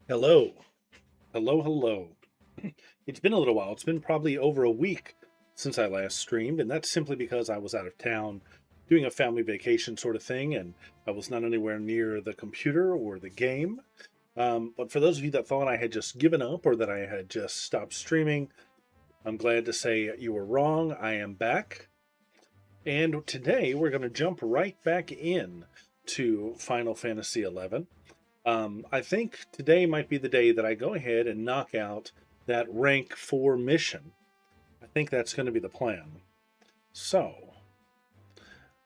Hello. Hello, hello. It's been a little while. It's been probably over a week since I last streamed, and that's simply because I was out of town doing a family vacation sort of thing, and I was not anywhere near the computer or the game. But for those of you that thought I had just given up or that I had just stopped streaming, I'm glad to say you were wrong. I am back. And today we're going to jump right back in to Final Fantasy XI. I think today might be the day that I go ahead and knock out that rank 4 mission. I think that's going to be the plan. So,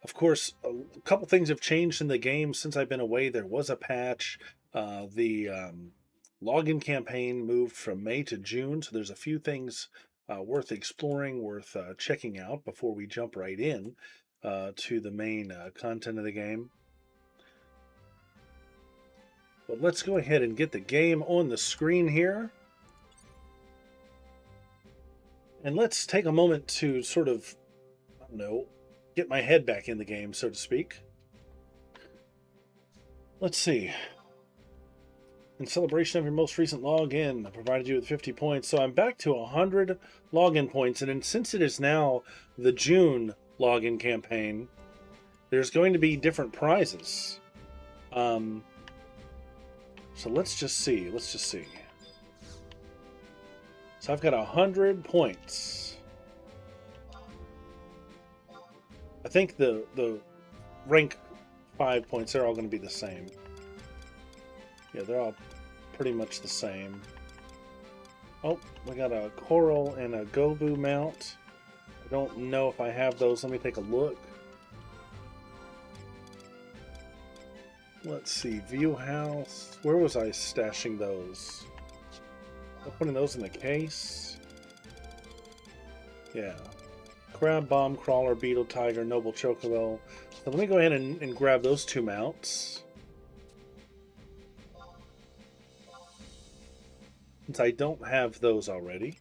of course, a couple things have changed in the game since I've been away. There was a patch. The login campaign moved from May to June, so there's a few things worth exploring, worth checking out before we jump right in to the main content of the game. But let's go ahead and get the game on the screen here. And let's take a moment to sort of, I don't know, get my head back in the game, so to speak. Let's see. In celebration of your most recent login, I provided you with 50 points. So I'm back to 100 login points. And then since it is now the June login campaign, there's going to be different prizes. So let's just see. So I've got 100 points. I think the rank 5 points, they're all going to be the same. Yeah, they're all pretty much the same. Oh, we got a Coral and a Gobu mount. I don't know if I have those. Let me take a look. Let's see, View House. Where was I stashing those? I'm putting those in the case. Yeah. Crab, Bomb, Crawler, Beetle, Tiger, Noble Chocobo. So let me go ahead and grab those two mounts. Since I don't have those already.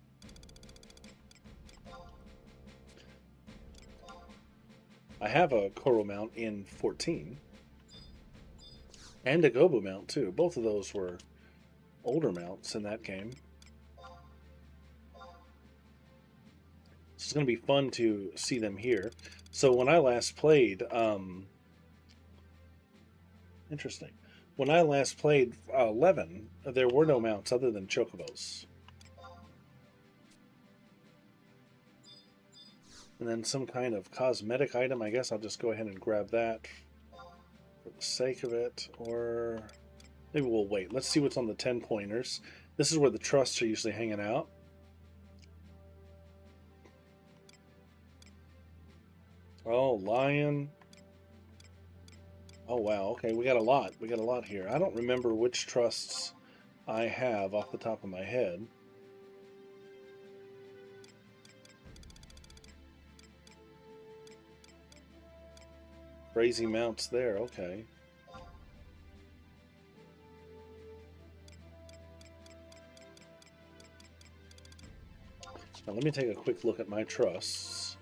I have a Koro mount in 14. And a Gobu mount too. Both of those were older mounts in that game. It's going to be fun to see them here. So when I last played, interesting. When I last played 11, there were no mounts other than Chocobos. And then some kind of cosmetic item. I guess I'll just go ahead and grab that for the sake of it. Or maybe we'll wait. Let's see what's on the 10 pointers. This is where the trusts are usually hanging out. Oh, lion. Oh, wow. Okay, we got a lot. We got a lot here. I don't remember which trusts I have off the top of my head. Crazy mounts there. Okay. Now let me take a quick look at my trusts.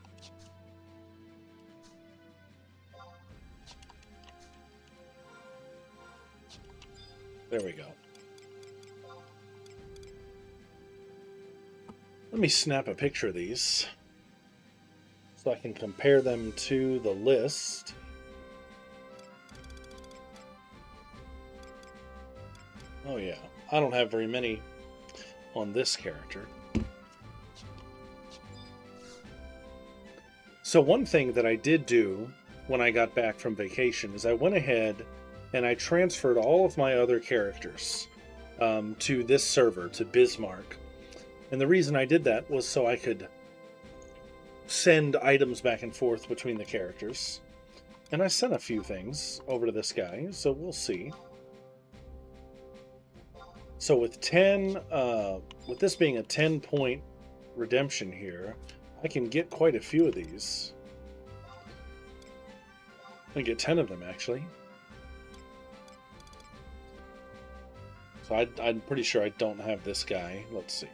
There we go. Let me snap a picture of these so I can compare them to the list. Oh yeah, I don't have very many on this character. So one thing that I did do when I got back from vacation is I went ahead and I transferred all of my other characters to this server, to Bismarck. And the reason I did that was so I could send items back and forth between the characters. And I sent a few things over to this guy, so we'll see. So with 10, with this being a 10-point redemption here, I can get quite a few of these. I can get 10 of them, actually. So I'm pretty sure I don't have this guy. Let's see.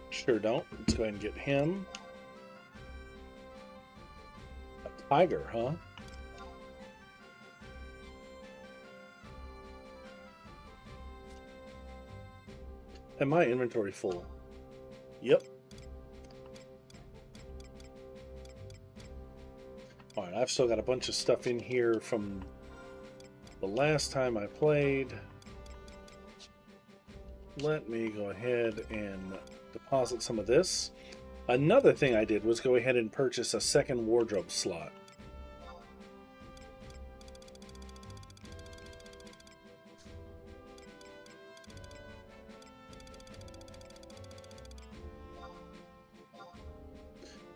Sure don't. Let's go ahead and get him. A tiger, huh? And my inventory full. Yep. Alright, I've still got a bunch of stuff in here from the last time I played. Let me go ahead and deposit some of this. Another thing I did was go ahead and purchase a second wardrobe slot.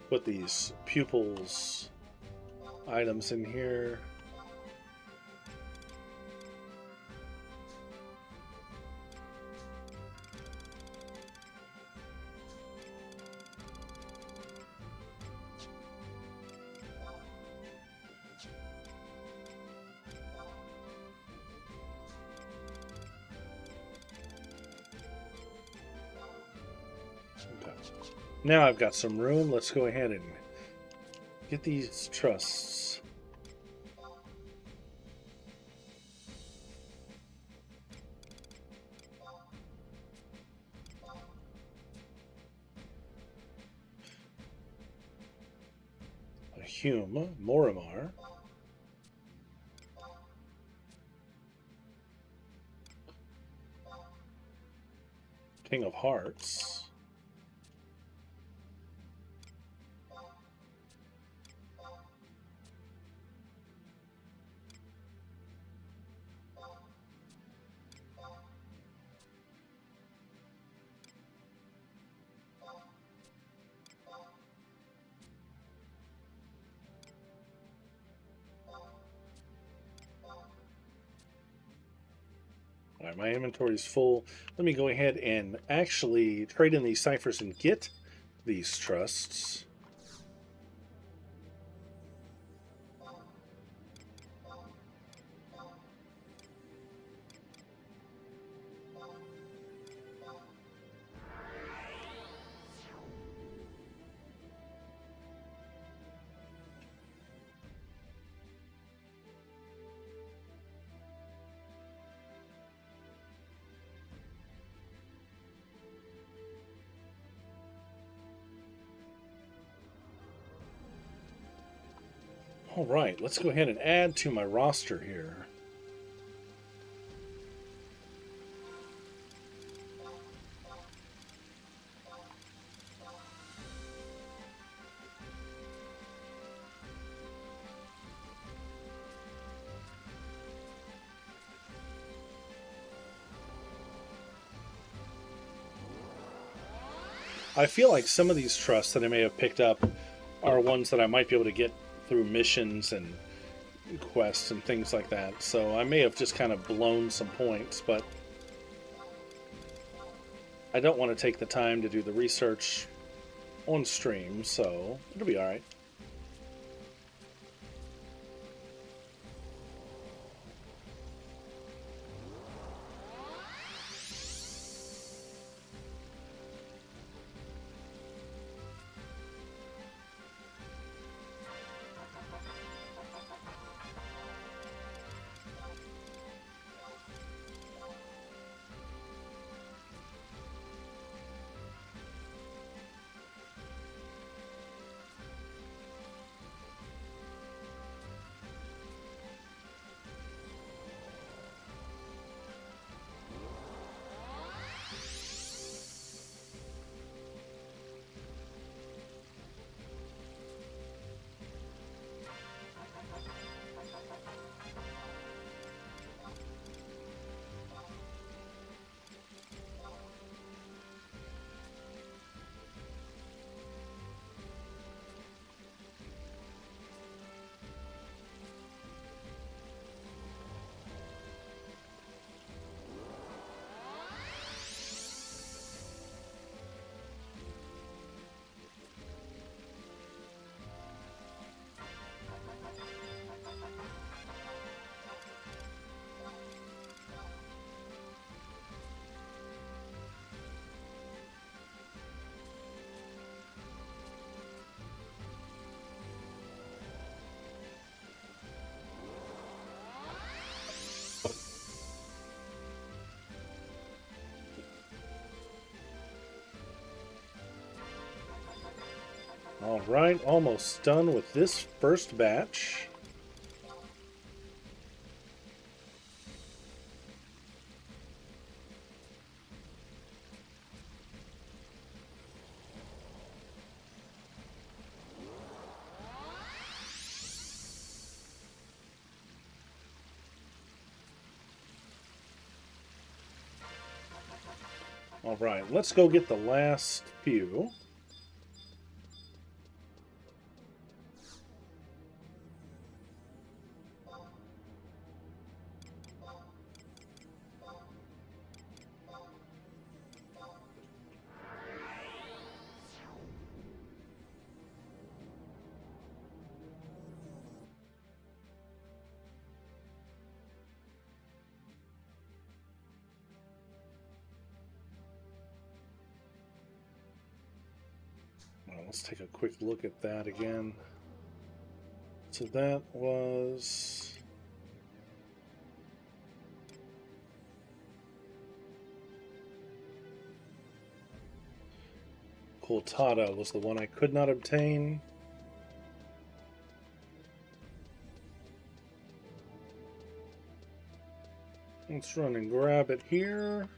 Put these pupils items in here. Now I've got some room. Let's go ahead and get these trusts. A Hume, Morimar. King of Hearts. All right, my inventory is full. Let me go ahead and actually trade in these ciphers and get these trusts. All right, let's go ahead and add to my roster here. I feel like some of these trusts that I may have picked up are ones that I might be able to get through missions and quests and things like that. So I may have just kind of blown some points, but I don't want to take the time to do the research on stream, so it'll be all right. All right, almost done with this first batch. All right, let's go get the last few. Well, let's take a quick look at that again. So that was... Tenshodo was the one I could not obtain. Let's run and grab it here.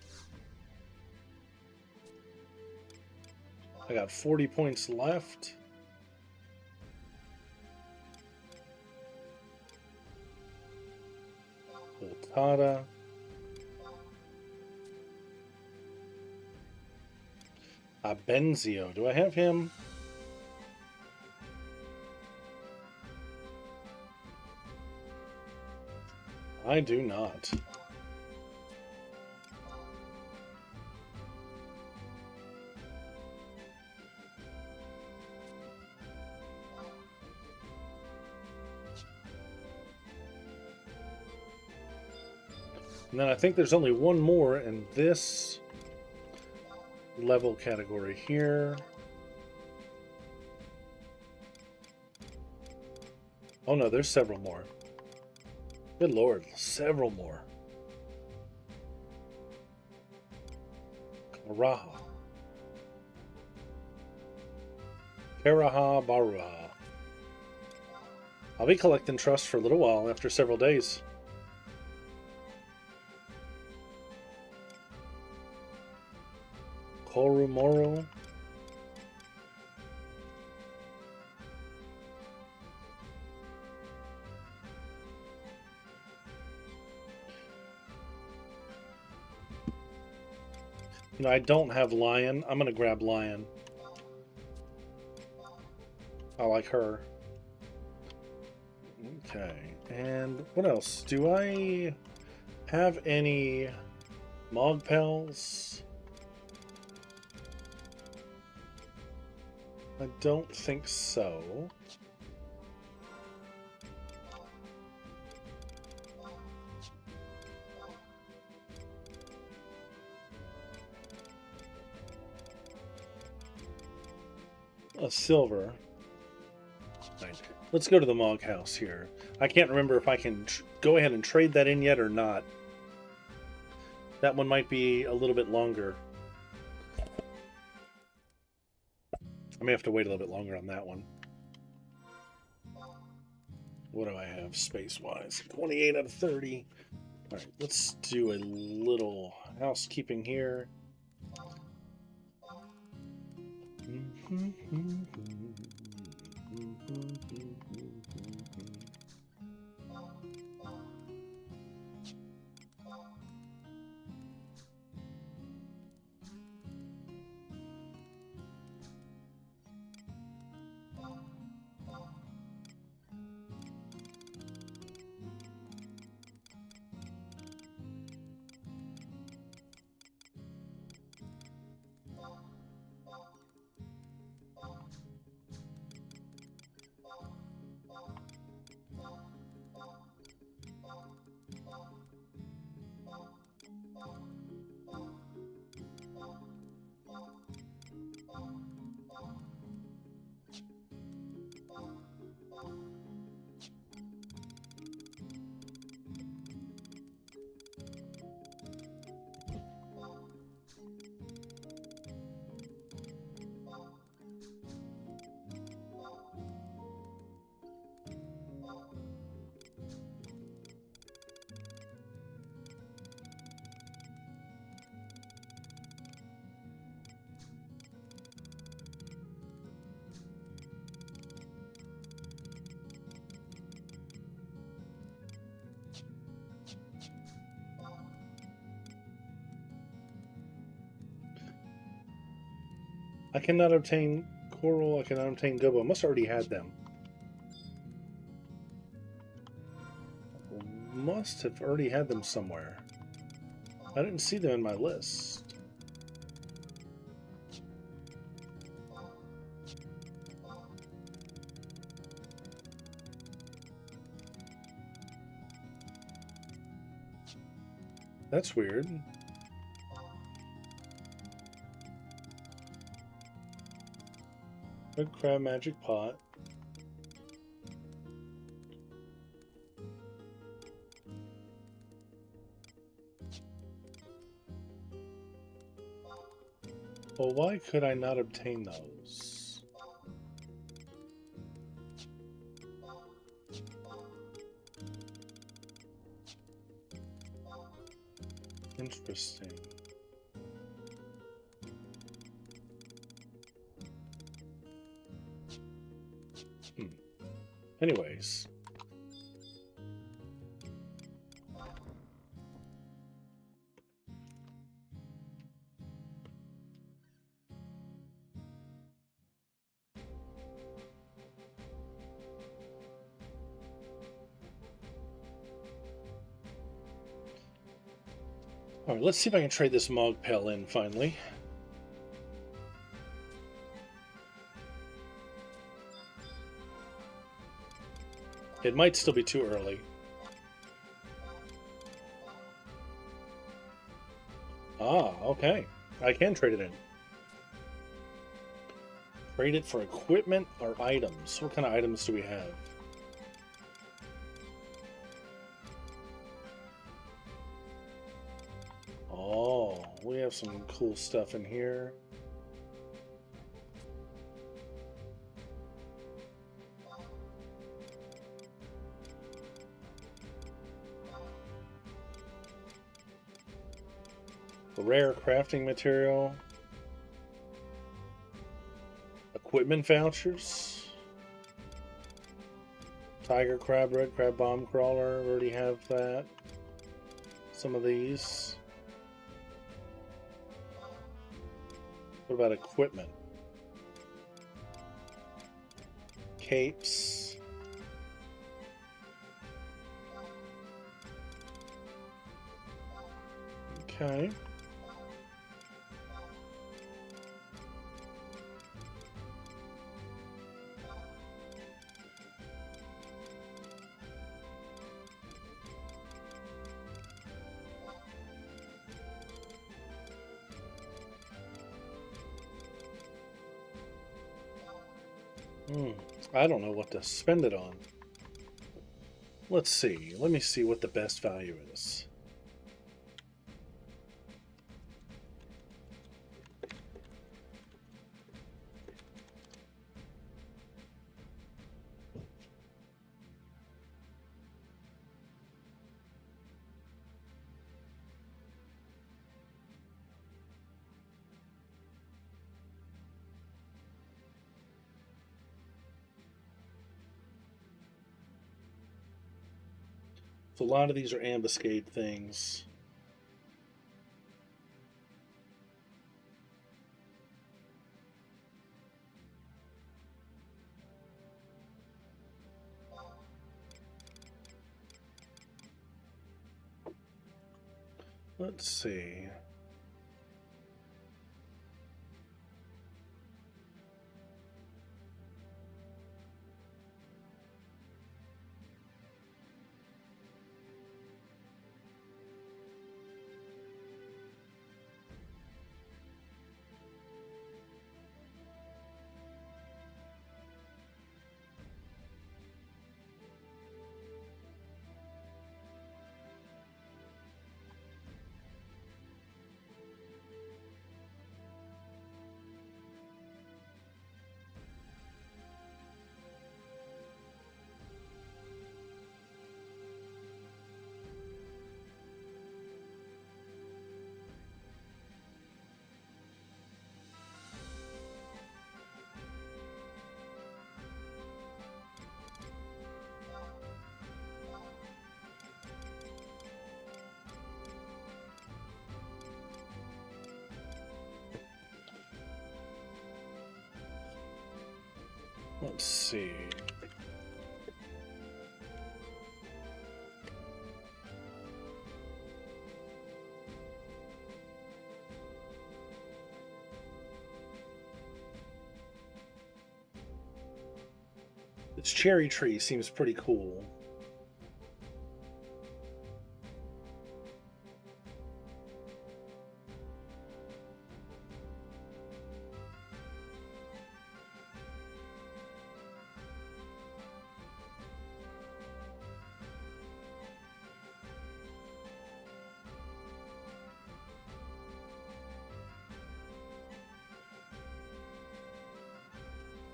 I got 40 points left. Tenshodo. Benzio. Do I have him? I do not. And then I think there's only one more in this level category here. Oh no, there's several more. Good lord, several more. Karaha Baruha. I'll be collecting trust for a little while after several days. Korumoro. You know, I don't have Lion. I'm gonna grab Lion. I like her. Okay, and what else? Do I have any Mogpels? I don't think so. A silver. Right. Let's go to the Mog House here. I can't remember if I can go ahead and trade that in yet or not. That one might be a little bit longer. I may have to wait a little bit longer on that one. What do I have space-wise? 28 out of 30. All right, let's do a little housekeeping here. I cannot obtain coral. I cannot obtain gobo. I must already had them. Must have already had them somewhere. I didn't see them in my list. That's weird. Red crab magic pot. Well, why could I not obtain those? Interesting. Anyways. Alright, let's see if I can trade this Mog Pell in finally. It might still be too early. Ah, okay. I can trade it in. Trade it for equipment or items. What kind of items do we have? Oh, we have some cool stuff in here. Rare crafting material. Equipment vouchers. Tiger crab, red crab, bomb crawler. Already have that. Some of these. What about equipment? Capes. Okay. I don't know what to spend it on. Let's see. Let me see what the best value is. So a lot of these are ambuscade things. Let's see. Let's see. This cherry tree seems pretty cool.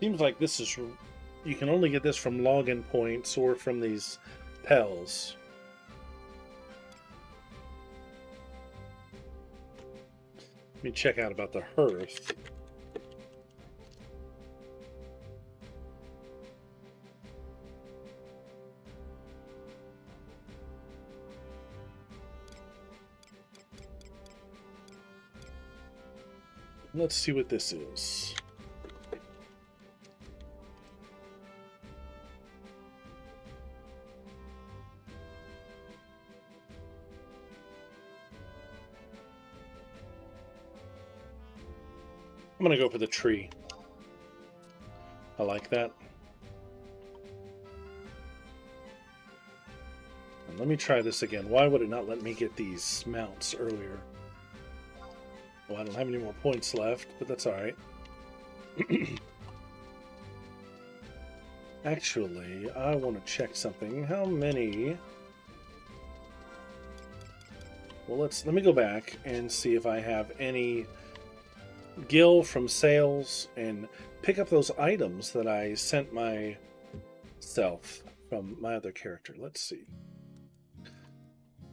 Seems like this is, you can only get this from login points or from these pels. Let me check out about the hearth. Let's see what this is. I'm gonna go for the tree. I like that. And let me try this again. Why would it not let me get these mounts earlier? Well, I don't have any more points left, but that's alright. Actually, I want to check something. How many... Well, let me go back and see if I have any gil from sales and pick up those items that I sent myself from my other character. Let's see.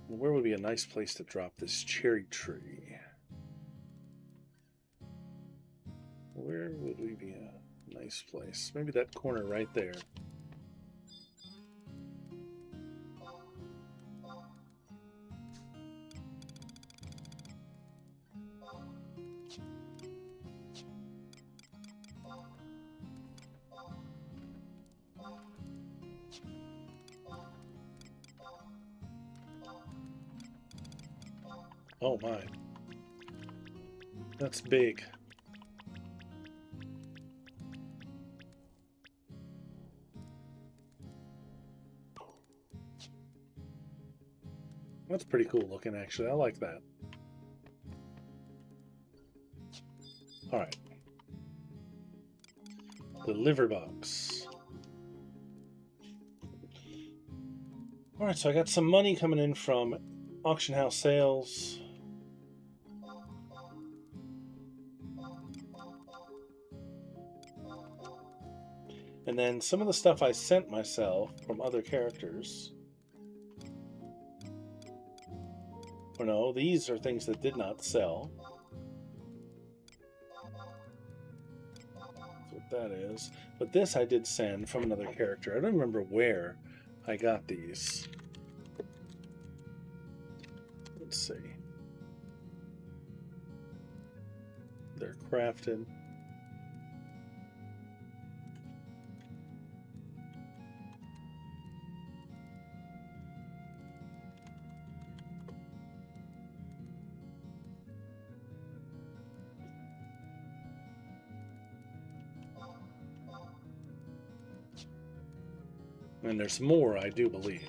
Where would be a nice place to drop this cherry tree? Where would we be a nice place? Maybe that corner right there. Oh my. That's big. That's pretty cool looking, actually. I like that. Alright. The liver box. Alright, so I got some money coming in from auction house sales. And then some of the stuff I sent myself from other characters. Or no, these are things that did not sell. That's what that is. But this I did send from another character. I don't remember where I got these. Let's see. They're crafted. And there's more, I do believe.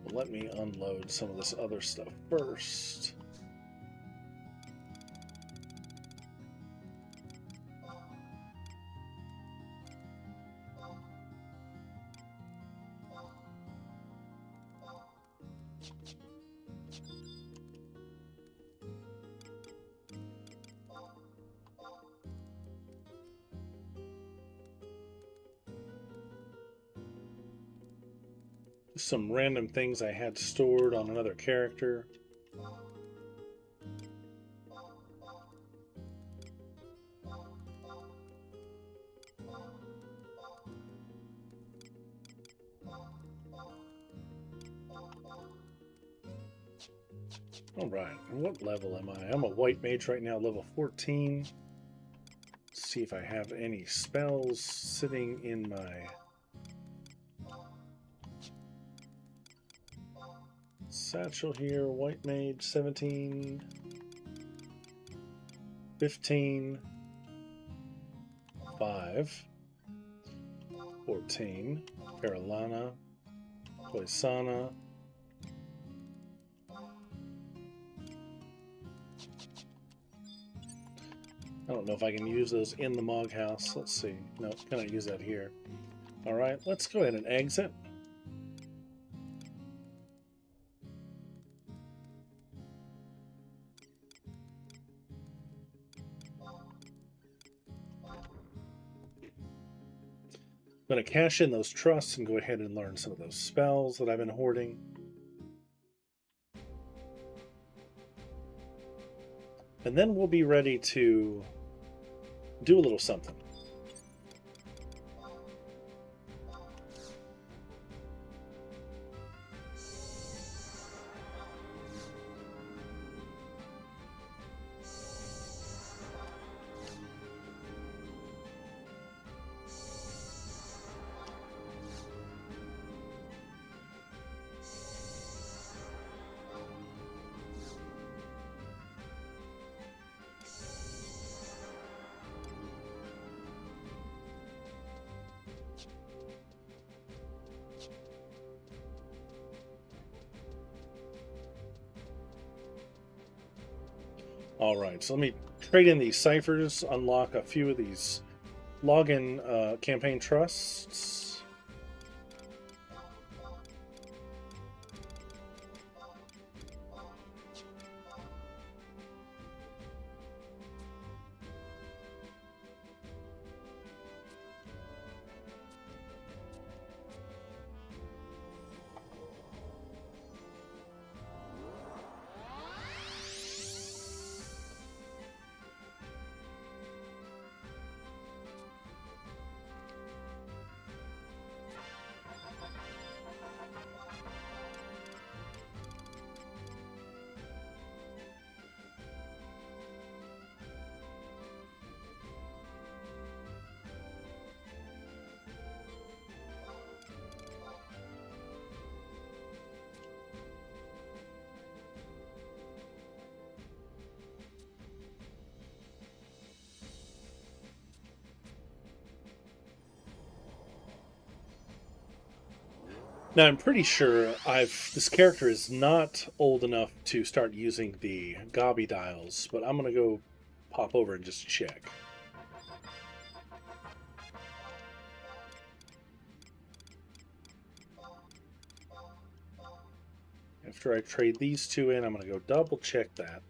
But let me unload some of this other stuff first. Some random things I had stored on another character. Alright, and what level am I? I'm a white mage right now, level 14. See if I have any spells sitting in my satchel here. White Mage, 17, 15, 5, 14, Paralana, Poisana, I don't know if I can use those in the Mog House. Let's see. No, can I use that here? All right, let's go ahead and exit. I'm going to cash in those trusts and go ahead and learn some of those spells that I've been hoarding. And then we'll be ready to do a little something. All right, so let me trade in these ciphers, unlock a few of these login campaign trusts. Now I'm pretty sure this character is not old enough to start using the Gobby dials, but I'm gonna go pop over and just check. After I trade these two in, I'm gonna go double check that.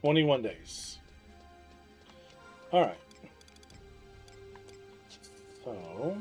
"21 days. All right. So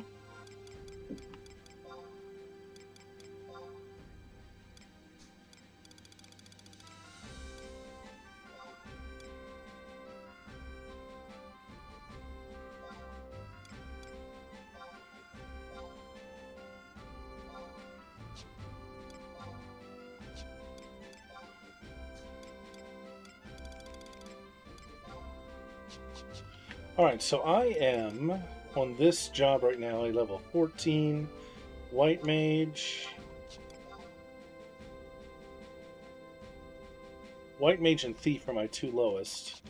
all right, so I am on this job right now, a level 14 White Mage. White Mage and Thief are my two lowest.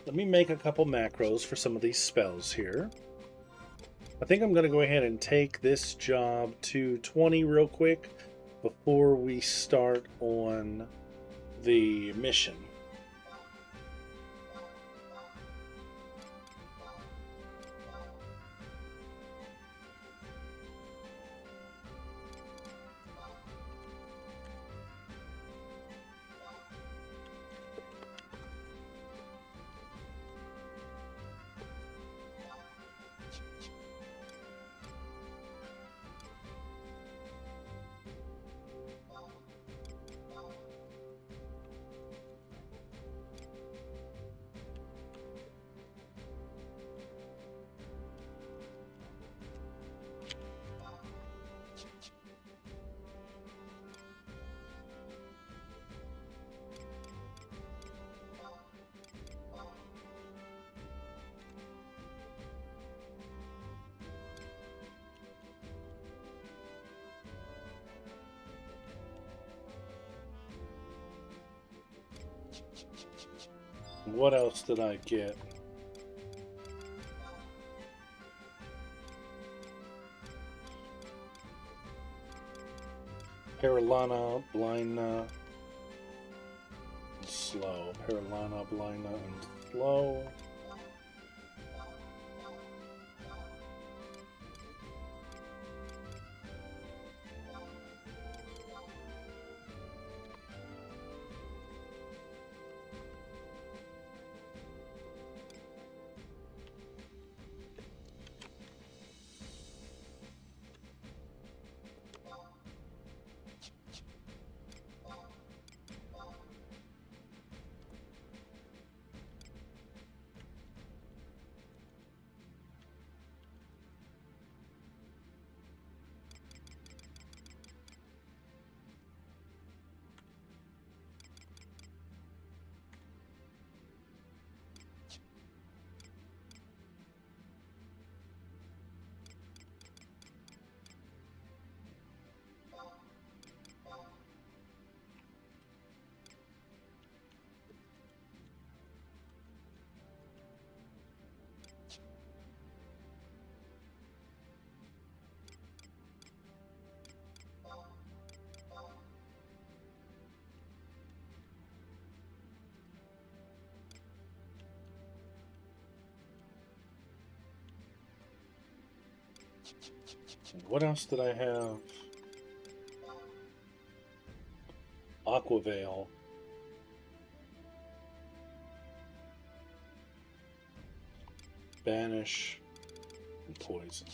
Let me make a couple macros for some of these spells here. I think I'm going to go ahead and take this job to 20 real quick before we start on the mission. What else did I get? Paralana, Blindna, and Slow. Paralana, Blindna, and Slow. What else did I have? Aquavale. Banish and poison.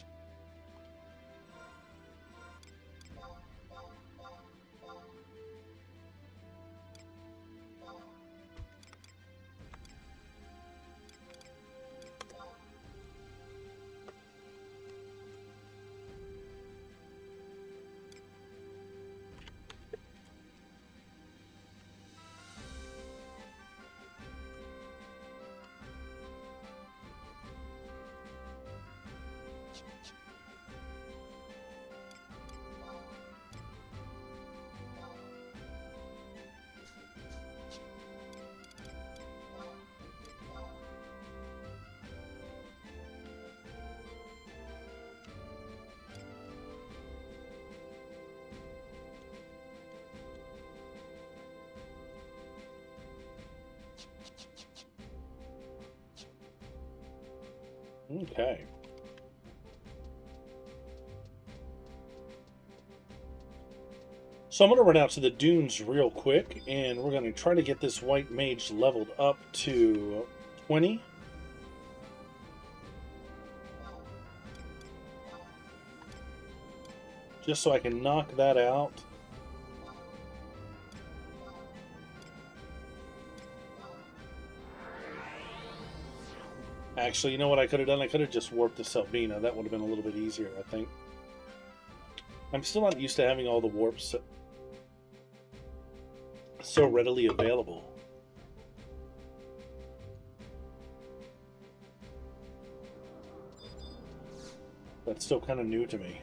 Okay. So I'm going to run out to the dunes real quick, and we're going to try to get this white mage leveled up to 20. Just so I can knock that out. Actually, you know what I could have done? I could have just warped the Selvina. That would have been a little bit easier, I think. I'm still not used to having all the warps so readily available. That's still kind of new to me.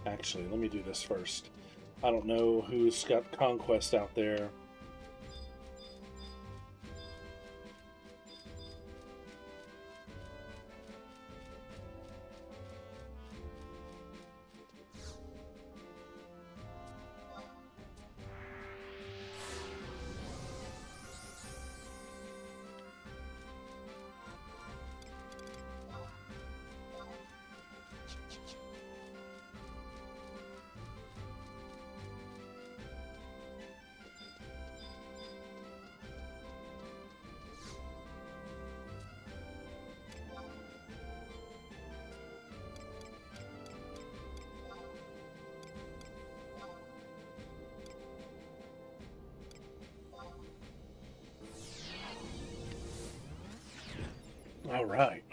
Actually, let me do this first. I don't know who's got Conquest out there. All right.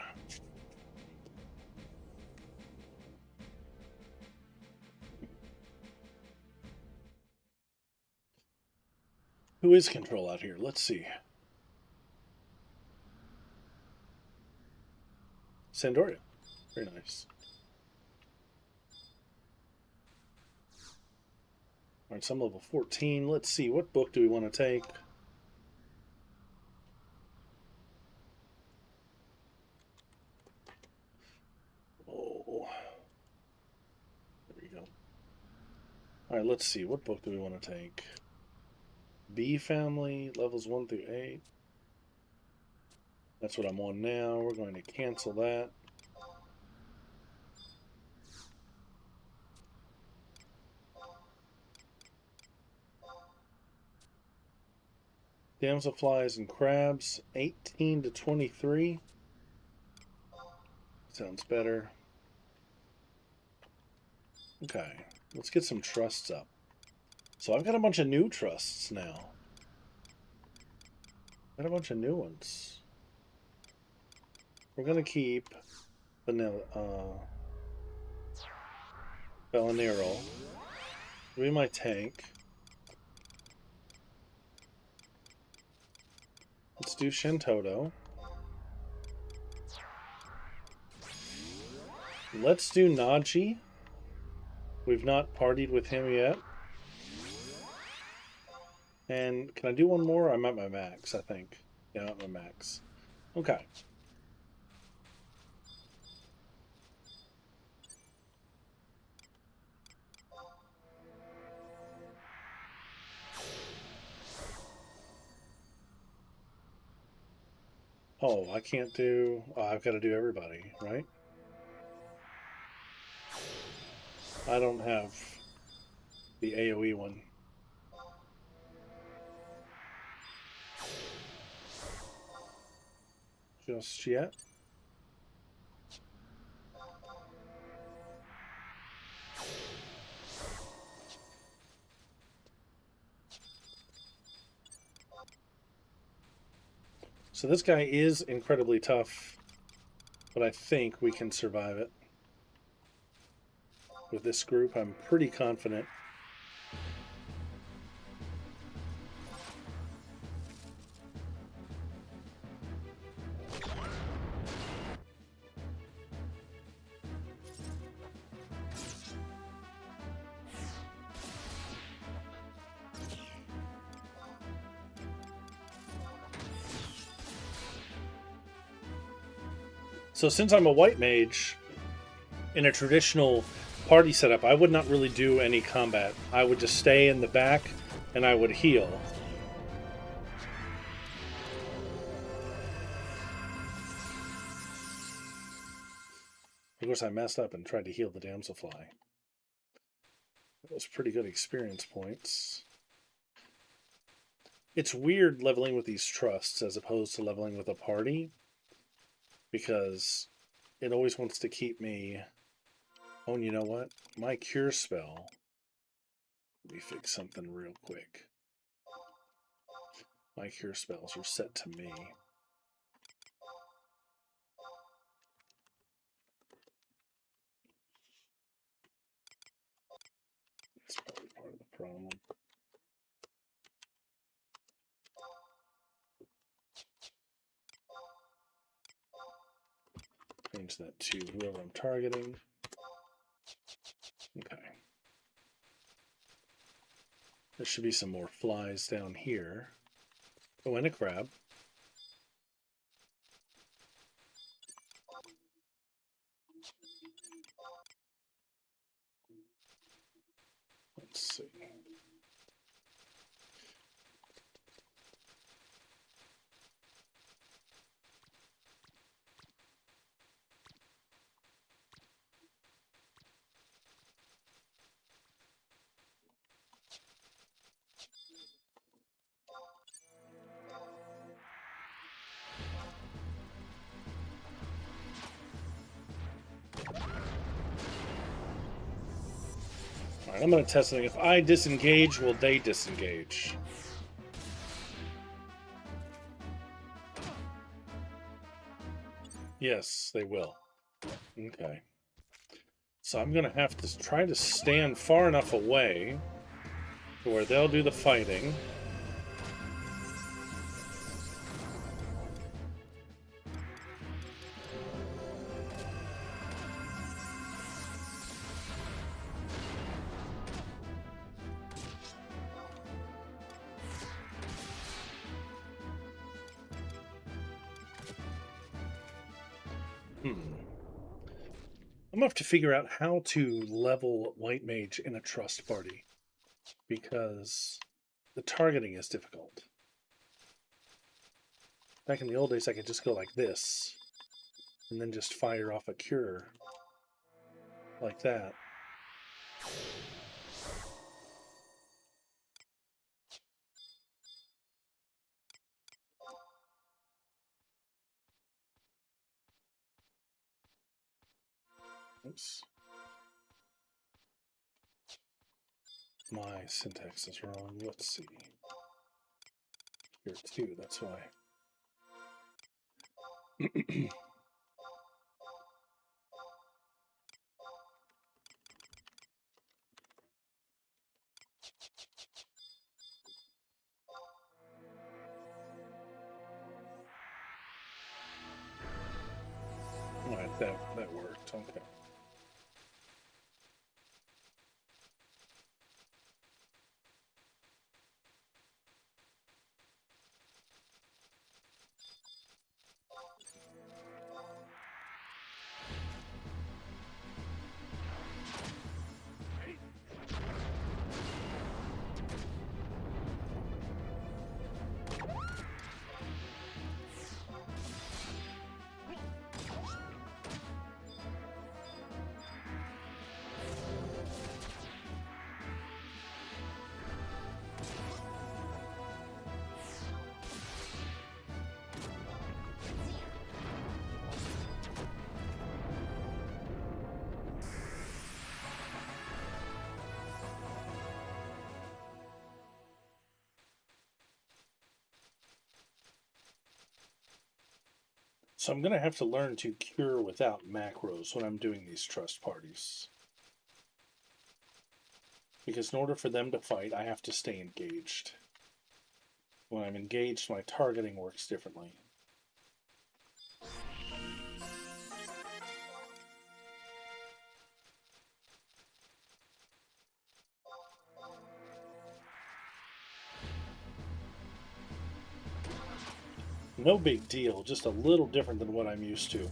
Who is control out here? Let's see. Sandoria. Very nice. All right, so I'm level 14. Let's see. What book do we want to take? Oh. There we go. All right, let's see. What book do we want to take? B family, levels 1 through 8. That's what I'm on now. We're going to cancel that. Damselflies and crabs, 18 to 23. Sounds better. Okay, let's get some trusts up. So I've got a bunch of new trusts now. Got a bunch of new ones. We're gonna keep Vanilla, Bellanero. Be my tank. Let's do Tenshodo. Let's do Naji. We've not partied with him yet. And can I do one more? I'm at my max, I think. Yeah, I'm at my max. Okay. Oh, I can't do... Oh, I've got to do everybody, right? I don't have the AoE one. Just yet. So this guy is incredibly tough, but I think we can survive it. With this group, I'm pretty confident. So since I'm a white mage, in a traditional party setup, I would not really do any combat. I would just stay in the back and I would heal. Of course, I messed up and tried to heal the damselfly. That was pretty good experience points. It's weird leveling with these trusts as opposed to leveling with a party, because it always wants to keep me... Oh, and you know what? My cure spell... Let me fix something real quick. My cure spells are set to me. That's probably part of the problem. Change that to whoever I'm targeting. Okay. There should be some more flies down here. Oh, and a crab. Let's see. Alright, I'm going to test something. If I disengage, will they disengage? Yes, they will. Okay. So I'm going to have to try to stand far enough away to where they'll do the fighting. I'm going to have to figure out how to level White Mage in a trust party, because the targeting is difficult. Back in the old days, I could just go like this, and then just fire off a cure. Like that. Oops. My syntax is wrong. Let's see. Here too, that's why. Alright, that worked. Okay. So I'm going to have to learn to cure without macros when I'm doing these trust parties. Because in order for them to fight, I have to stay engaged. When I'm engaged, my targeting works differently. No big deal, just a little different than what I'm used to.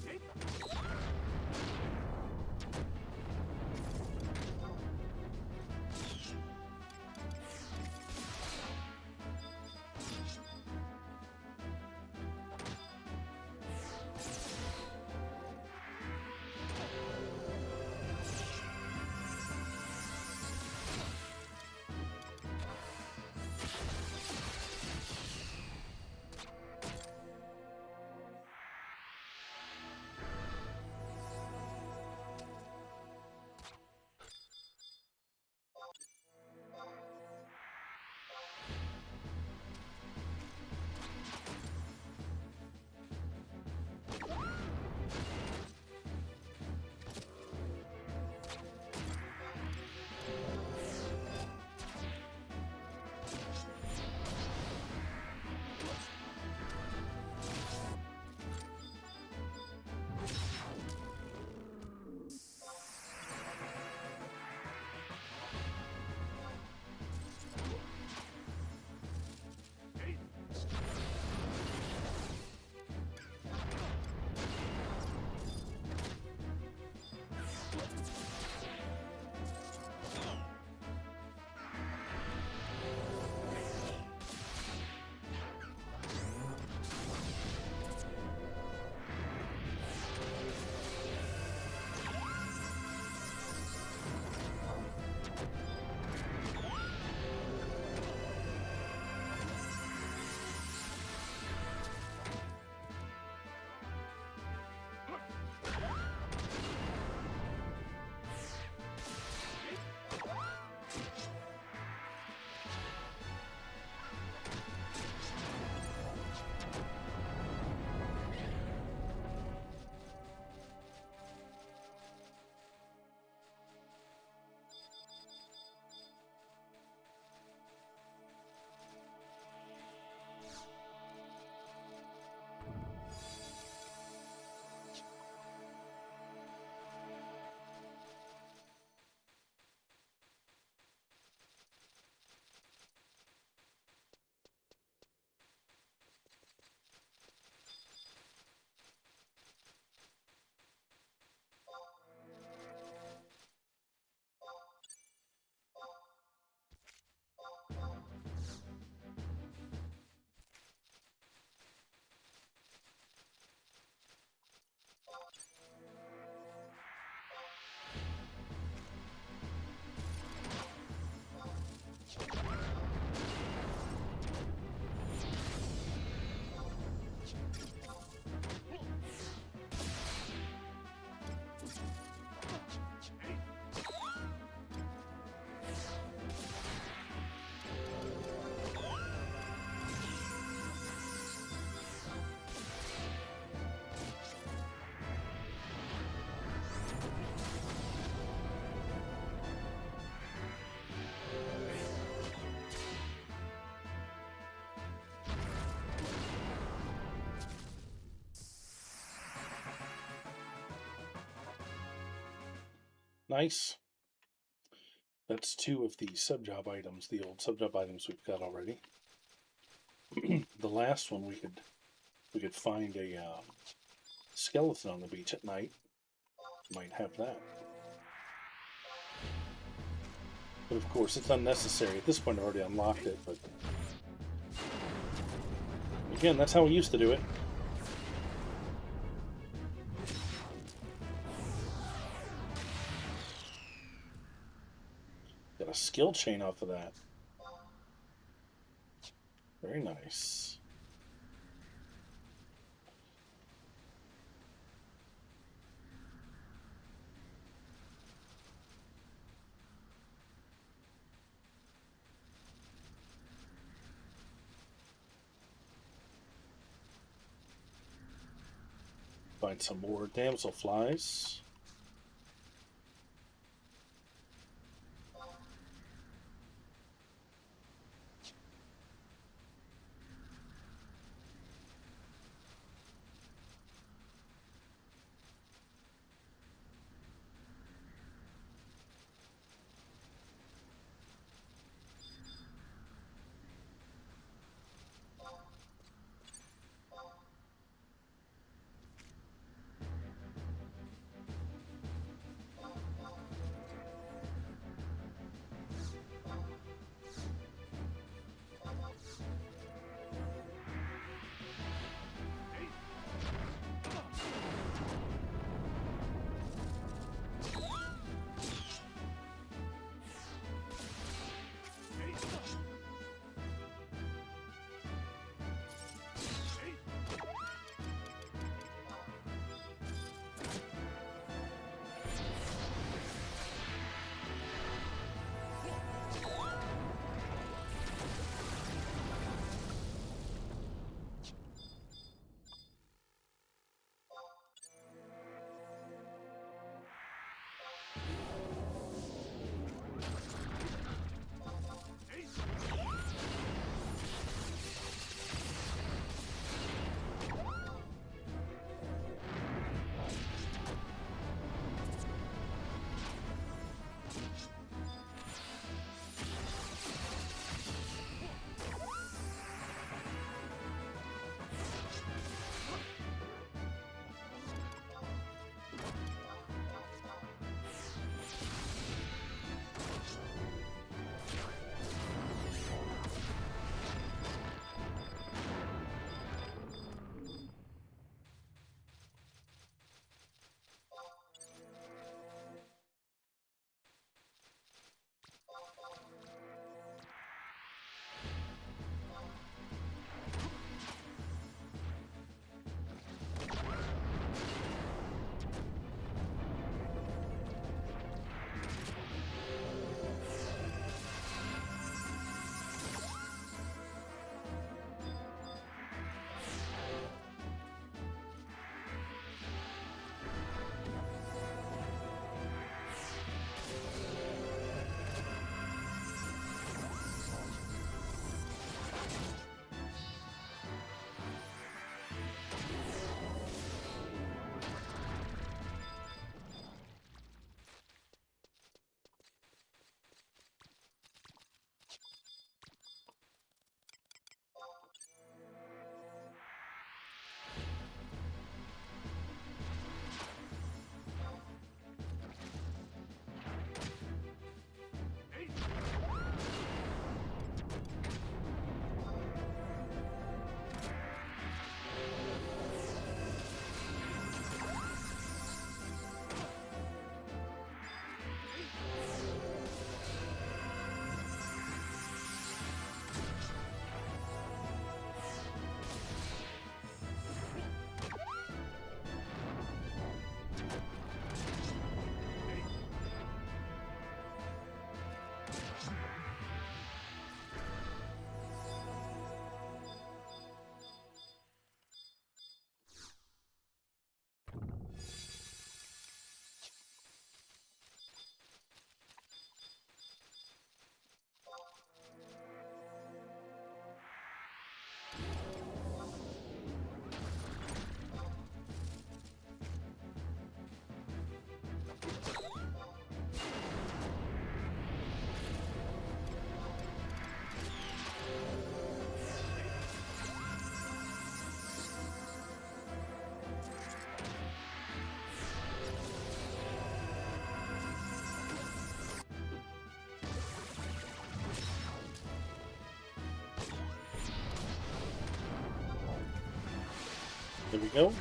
Nice. That's two of the sub-job items, the old sub-job items we've got already. The last one we could find a skeleton on the beach at night. Might have that. But of course, it's unnecessary. At this point, I've already unlocked it, but again, that's how we used to do it. Got a skill chain off of that. Very nice. Find some more damselflies. There we go.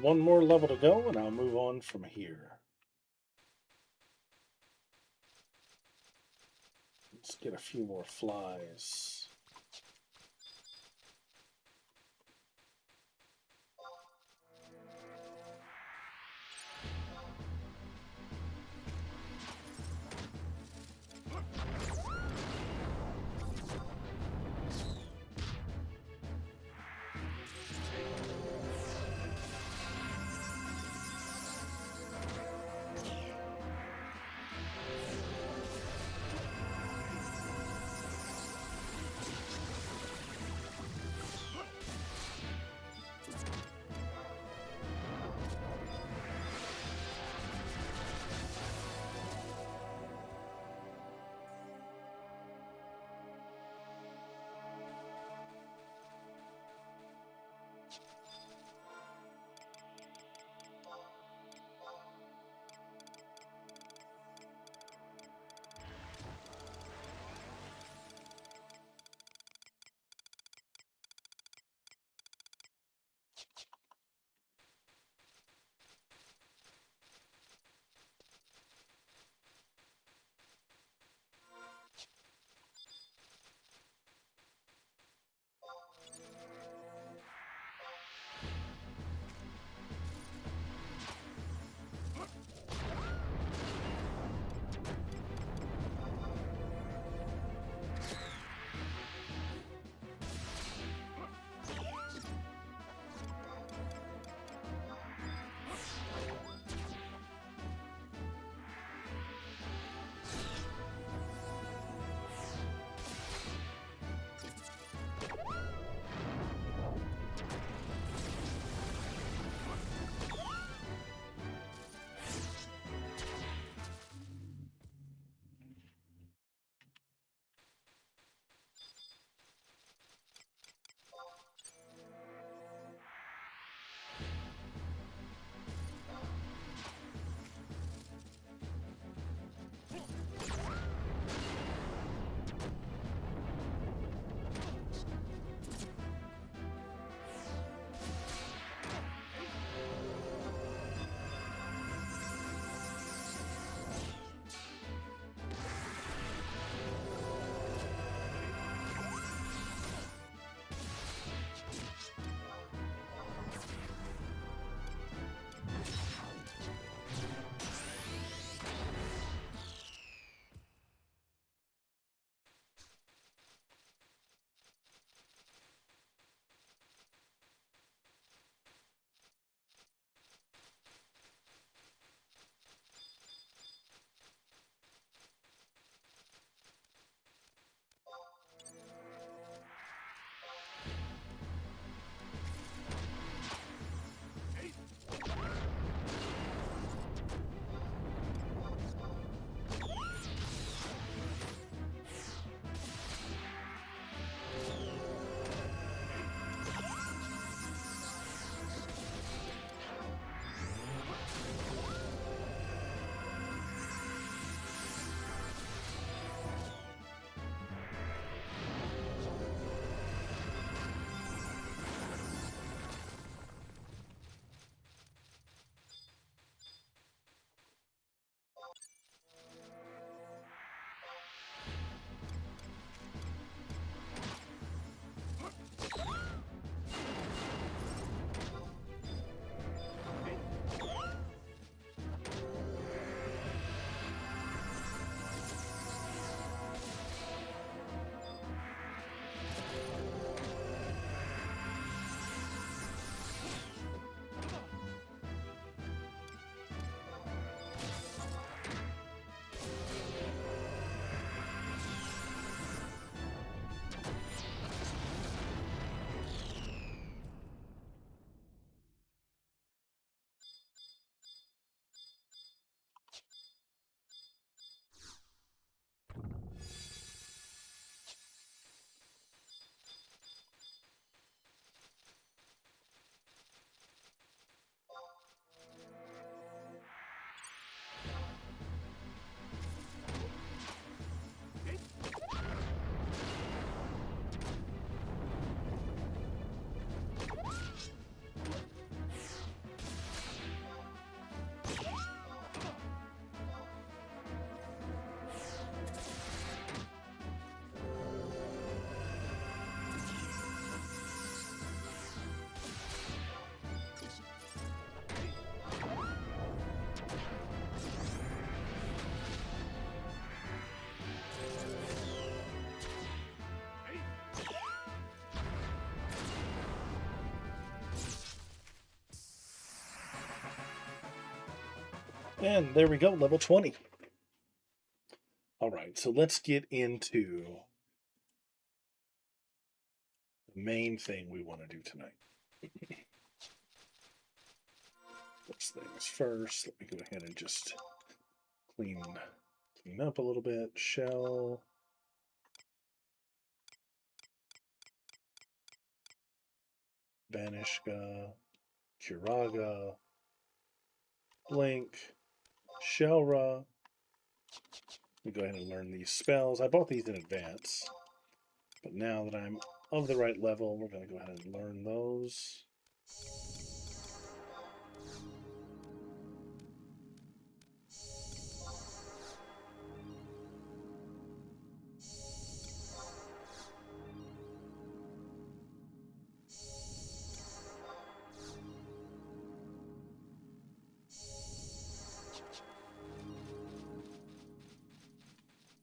One more level to go, and I'll move on from here. Let's get a few more flies. And there we go, level 20. All right, so let's get into the main thing we want to do tonight. First things first, let me go ahead and just clean up a little bit. Shell. Banishka. Kuraga. Blink. Shelra. Let me go ahead and learn these spells. I bought these in advance, but now that I'm of the right level, we're going to go ahead and learn those.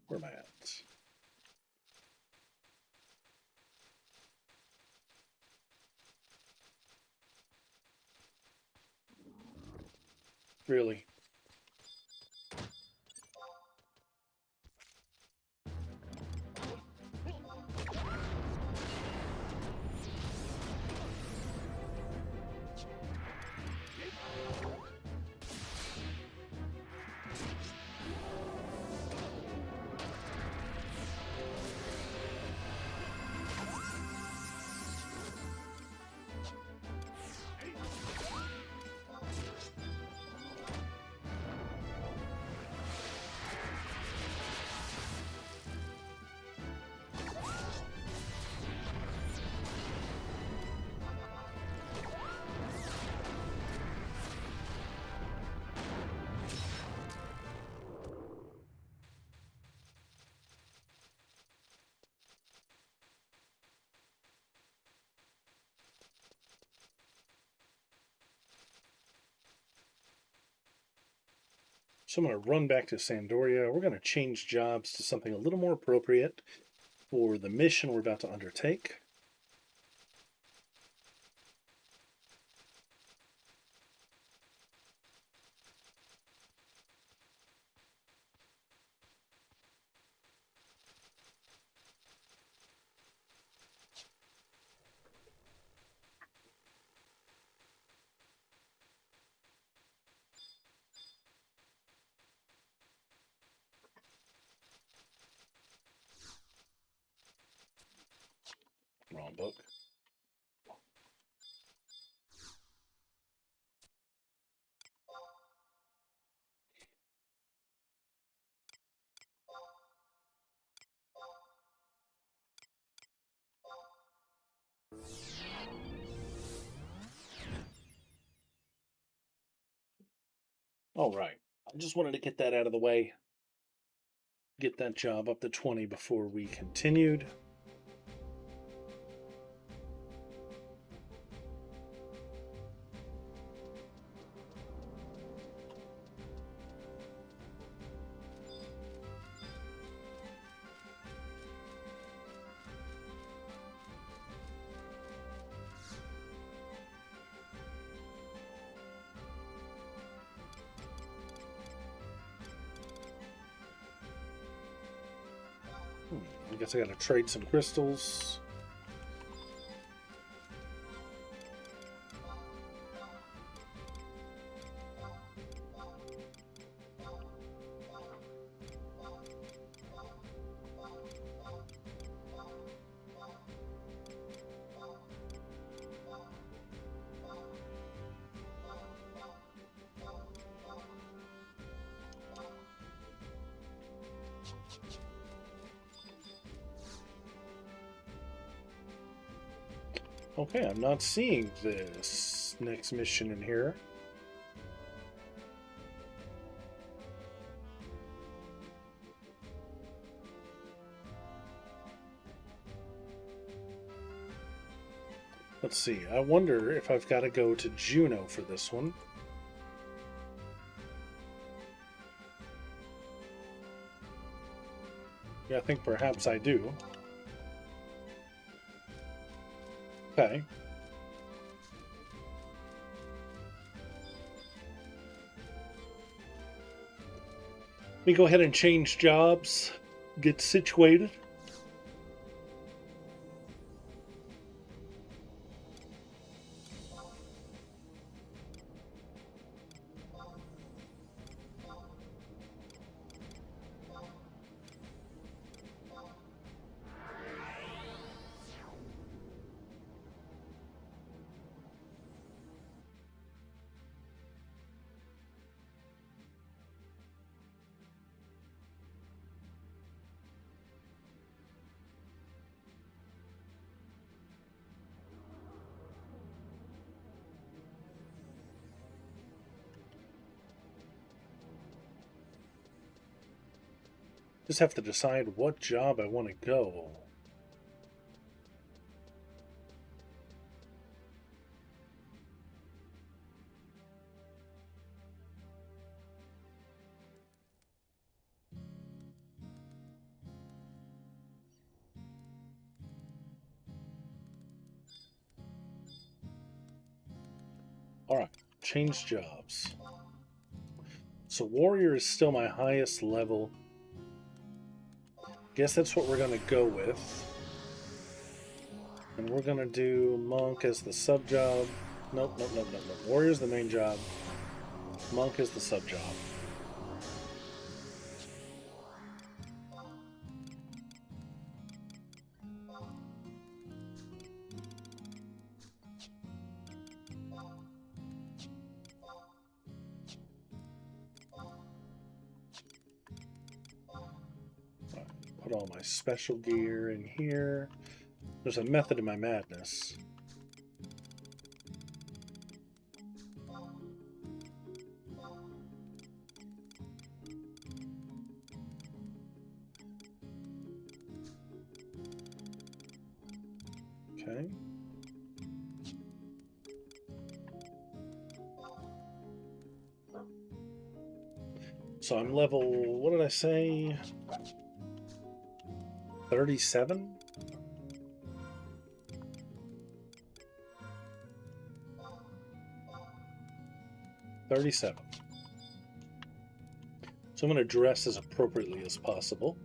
Where am I at? Really? So I'm going to run back to Sandoria. We're going to change jobs to something a little more appropriate for the mission we're about to undertake. Wrong book. All right. I just wanted to get that out of the way. Get that job up to 20 before we continued. I guess I gotta trade some crystals. Okay, I'm not seeing this next mission in here. Let's see. I wonder if I've got to go to Juno for this one. Yeah, I think perhaps I do. Okay. Let me go ahead and change jobs, get situated. Just have to decide what job I want to go. Alright, change jobs. So warrior is still my highest level. Guess that's what we're going to go with. And we're going to do monk as the sub job. Nope. Warrior's the main job. Monk is the sub job. Put all my special gear in here. There's a method in my madness. Okay. So I'm level, what did I say? 37? So I'm going to dress as appropriately as possible.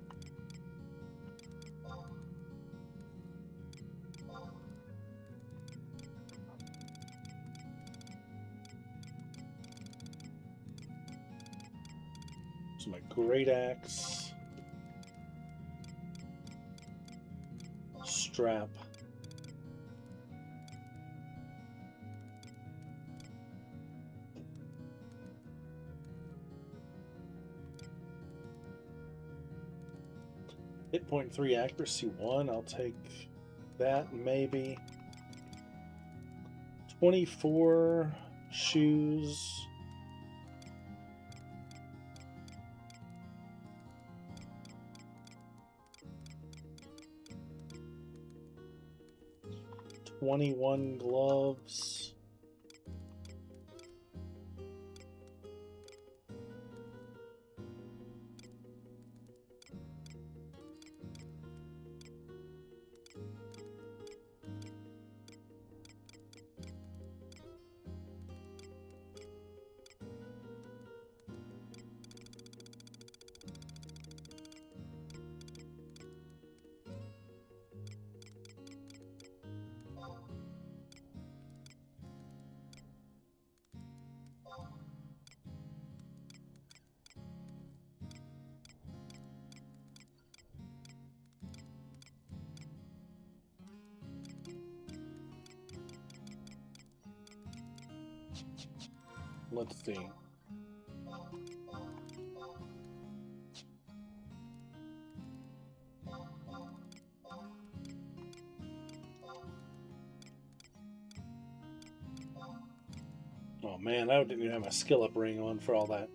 So my great axe, strap, hit point 3 accuracy 1. I'll take that maybe. 24 shoes. $21 gloves. Let's see. Oh man, I didn't even have my skill up ring on for all that.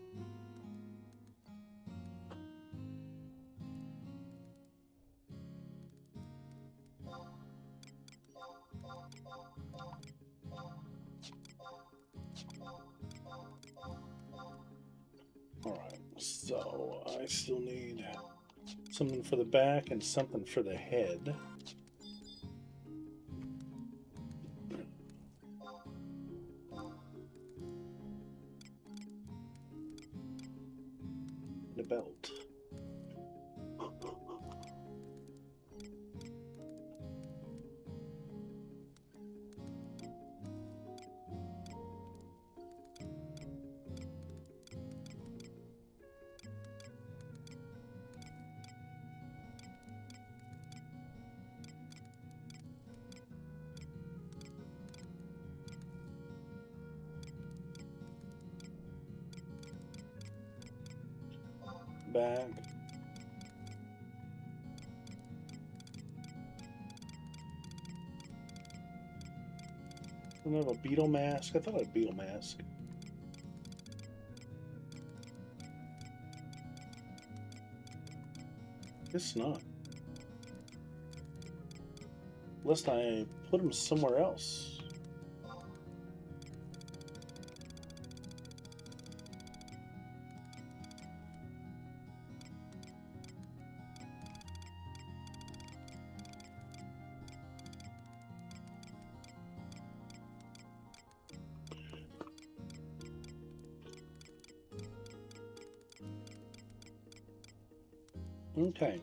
Alright, so I still need something for the back and something for the head. The belt. bag. I don't have a beetle mask. I thought I had a beetle mask. Guess not. Unless I put them somewhere else. Okay.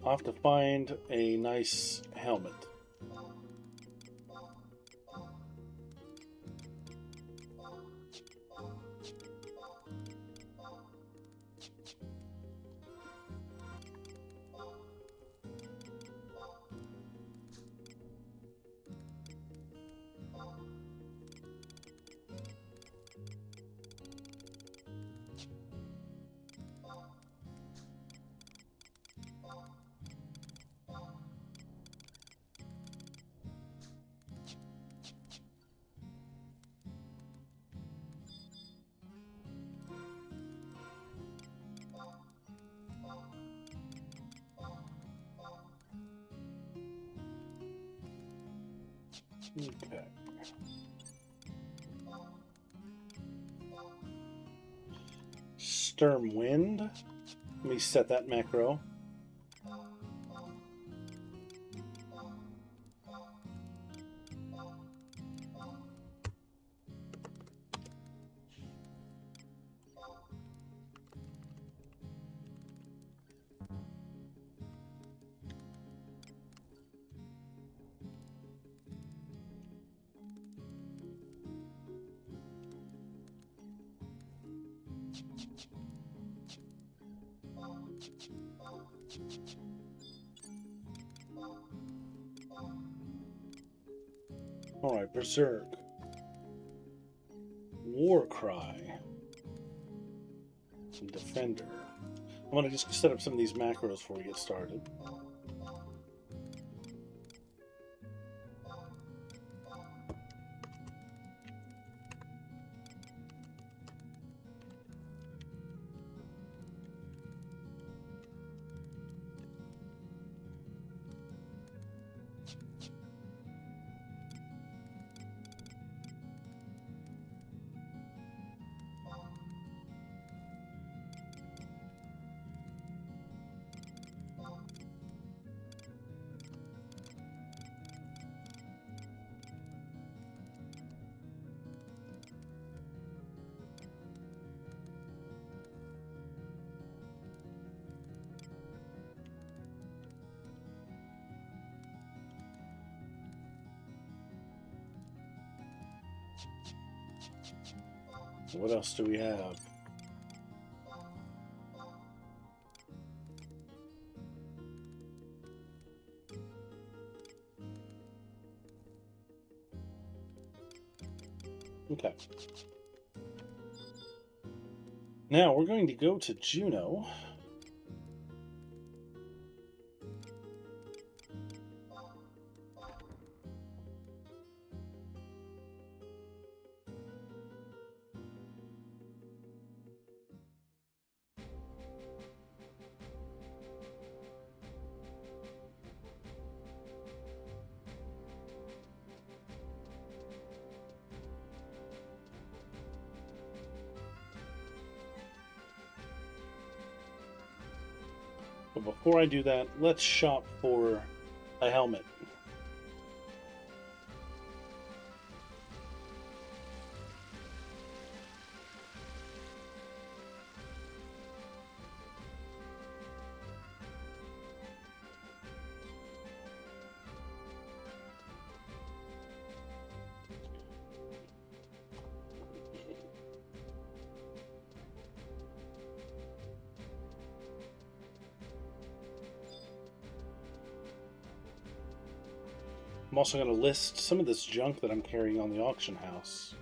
I'll have to find a nice helmet. Okay. Sturm wind. Let me set that macro. Alright, Berserk. War Cry. And Defender. I want to just set up some of these macros before we get started. What else do we have? Okay. Now we're going to go to Juno. But before I do that, let's shop for a helmet. I'm also going to list some of this junk that I'm carrying on the auction house.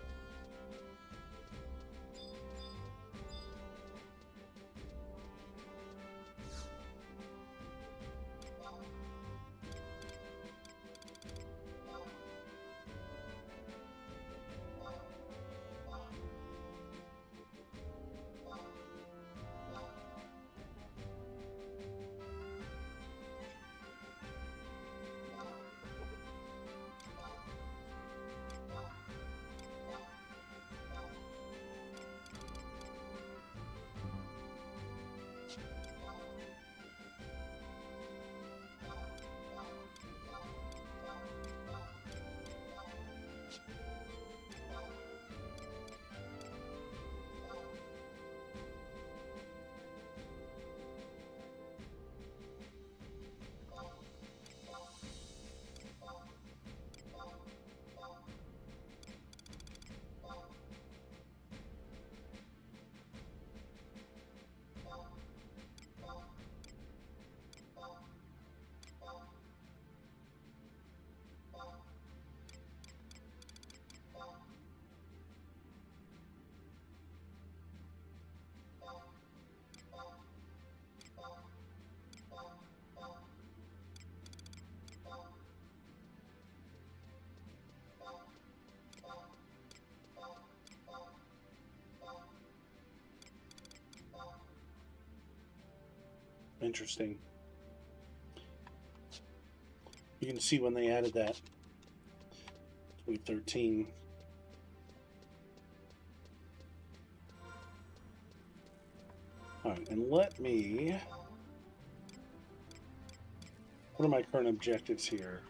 Interesting. You can see when they added that 2013. All right, and let me. What are my current objectives here?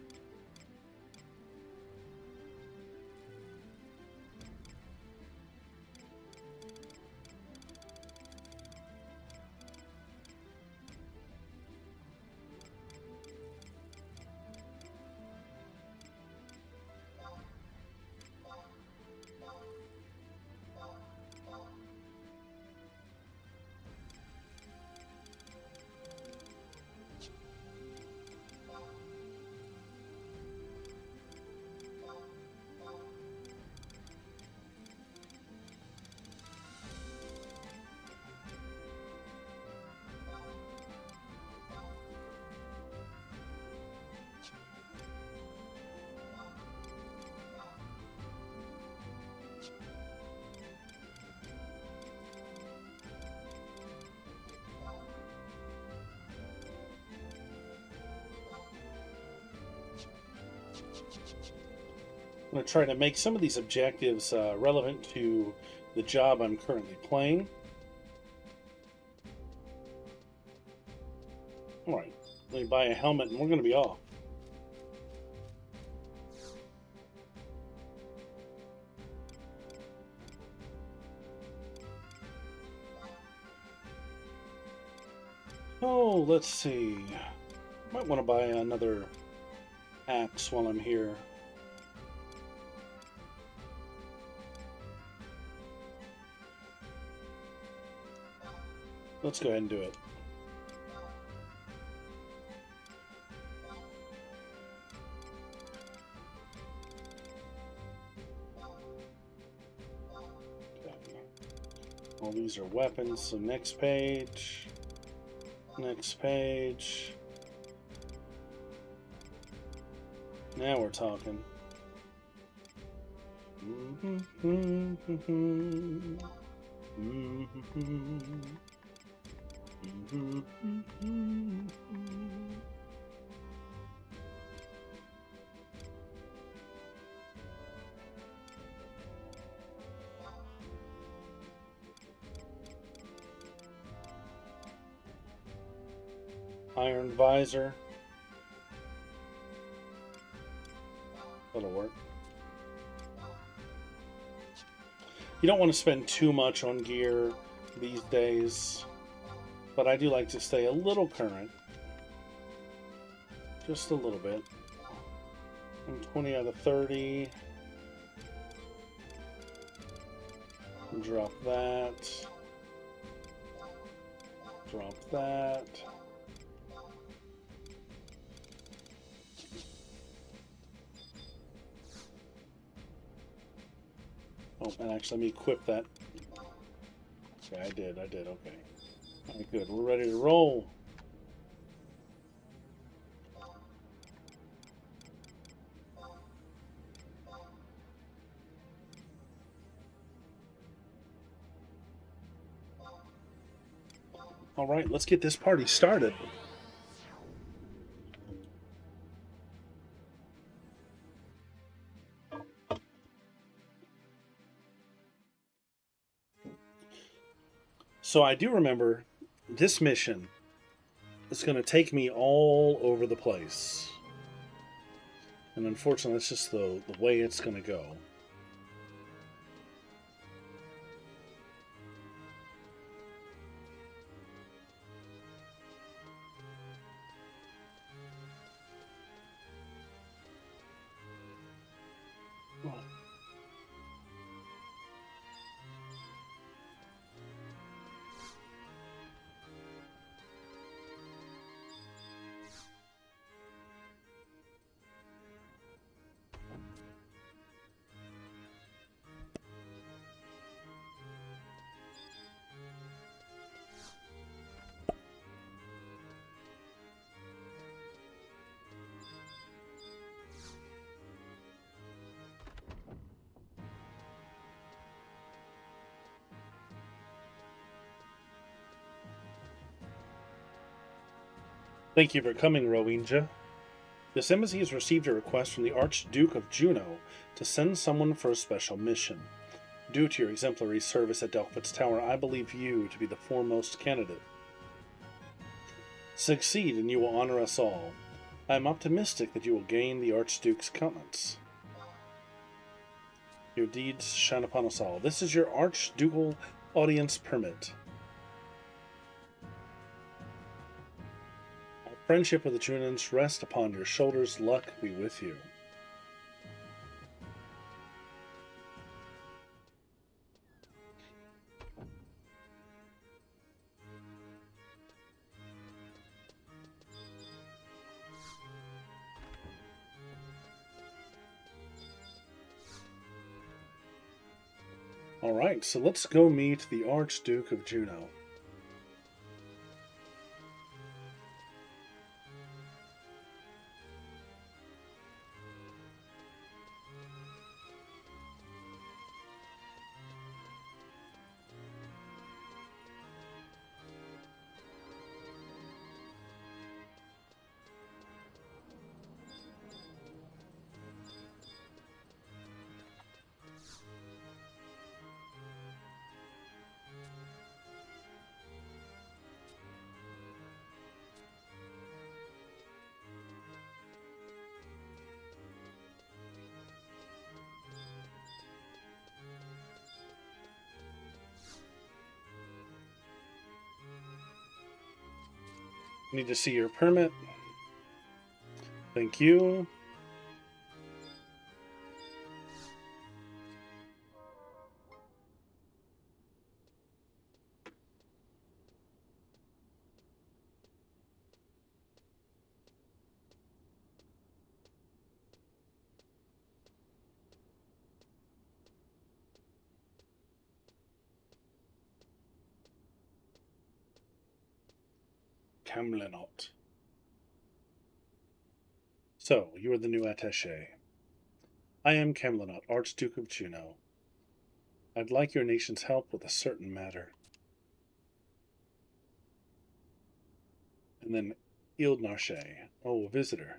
I'm going to try to make some of these objectives relevant to the job I'm currently playing. All right, let me buy a helmet and we're going to be off. Oh, let's see. Might want to buy another axe while I'm here. Let's go ahead and do it. Okay. All these are weapons, so next page. Next page. Now we're talking. Iron visor. That'll work. You don't want to spend too much on gear these days, but I do like to stay a little current. Just a little bit. I'm 20 out of 30. Drop that. Drop that. Oh, and actually, let me equip that. Okay, I did, okay. All right, good, we're ready to roll. All right, let's get this party started. So I do remember this mission is going to take me all over the place. And unfortunately, that's just the way it's going to go. Thank you for coming, Rowinja. This embassy has received a request from the Archduke of Juno to send someone for a special mission. Due to your exemplary service at Delphitt's Tower, I believe you to be the foremost candidate. Succeed, and you will honor us all. I am optimistic that you will gain the Archduke's countenance. Your deeds shine upon us all. This is your Archducal audience permit. Our friendship with the Junans rests upon your shoulders. Luck be with you. Alright, so let's go meet the Archduke of Juno. Need to see your permit. Thank you. Camlenot. So, you are the new attaché. I am Camlenot, Archduke of Juno. I'd like your nation's help with a certain matter. And then Ildnarche. Oh, a visitor.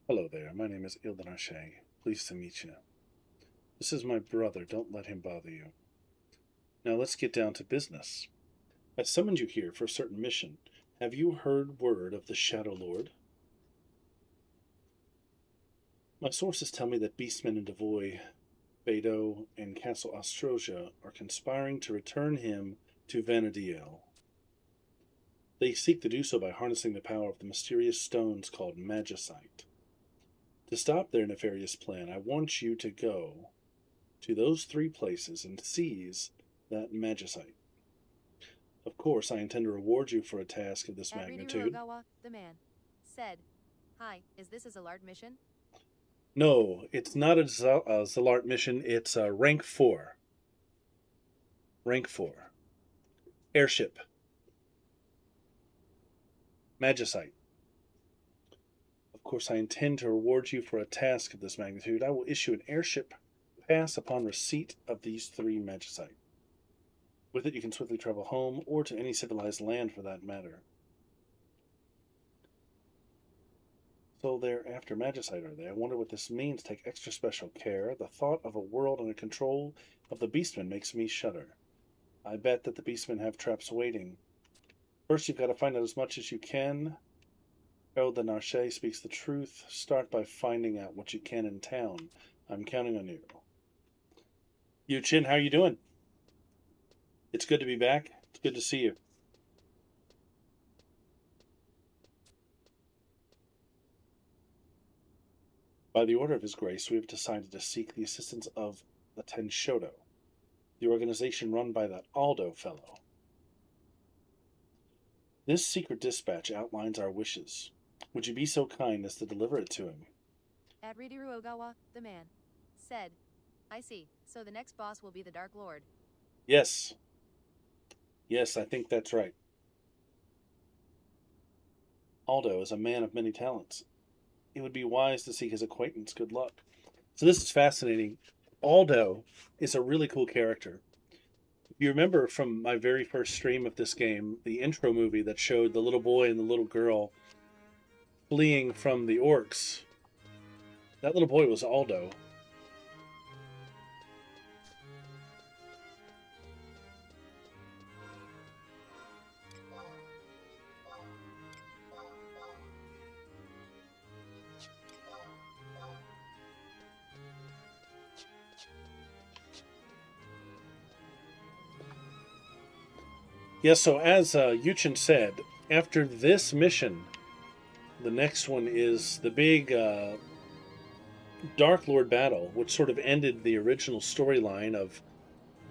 Hello there, my name is Ildnarche. Pleased to meet you. This is my brother, don't let him bother you. Now let's get down to business. I summoned you here for a certain mission. Have you heard word of the Shadow Lord? My sources tell me that beastmen in Devoy, Beidou, and Castle Ostrosia are conspiring to return him to Vanadiel. They seek to do so by harnessing the power of the mysterious stones called magicite. To stop their nefarious plan, I want you to go to those 3 places and seize that magicite. Of course, I intend to reward you for a task of this magnitude. The man said, "Hi, is this a Zalart mission?" No, it's not a Zalart mission. It's a rank 4. Rank 4. Airship. Magicite. Of course, I intend to reward you for a task of this magnitude. I will issue an airship pass upon receipt of these 3 magicite. With it, you can swiftly travel home, or to any civilized land for that matter. So they're after magicite, are they? I wonder what this means. Take extra special care. The thought of a world under control of the beastmen makes me shudder. I bet that the beastmen have traps waiting. First, you've got to find out as much as you can. Harold the Narche speaks the truth. Start by finding out what you can in town. I'm counting on you. Yu Chin, how are you doing? It's good to be back. It's good to see you. By the order of His Grace, we have decided to seek the assistance of the Tenshodo, the organization run by that Aldo fellow. This secret dispatch outlines our wishes. Would you be so kind as to deliver it to him? Adridiru Ogawa, the man, said, "I see. So the next boss will be the Dark Lord." Yes. Yes, I think that's right. Aldo is a man of many talents. It would be wise to seek his acquaintance. Good luck. So this is fascinating. Aldo is a really cool character. If You remember from my very first stream of this game, the intro movie that showed the little boy and the little girl fleeing from the orcs? That little boy was Aldo. Yes, so as Yuchen said, after this mission, the next one is the big Dark Lord battle, which sort of ended the original storyline of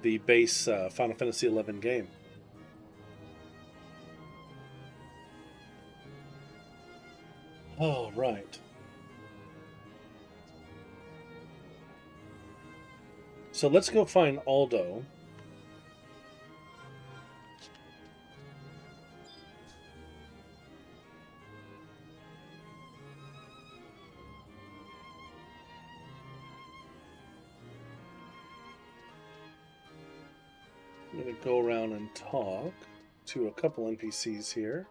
the base Final Fantasy XI game. All right. So let's go find Aldo. I'm going to go around and talk to a couple NPCs here.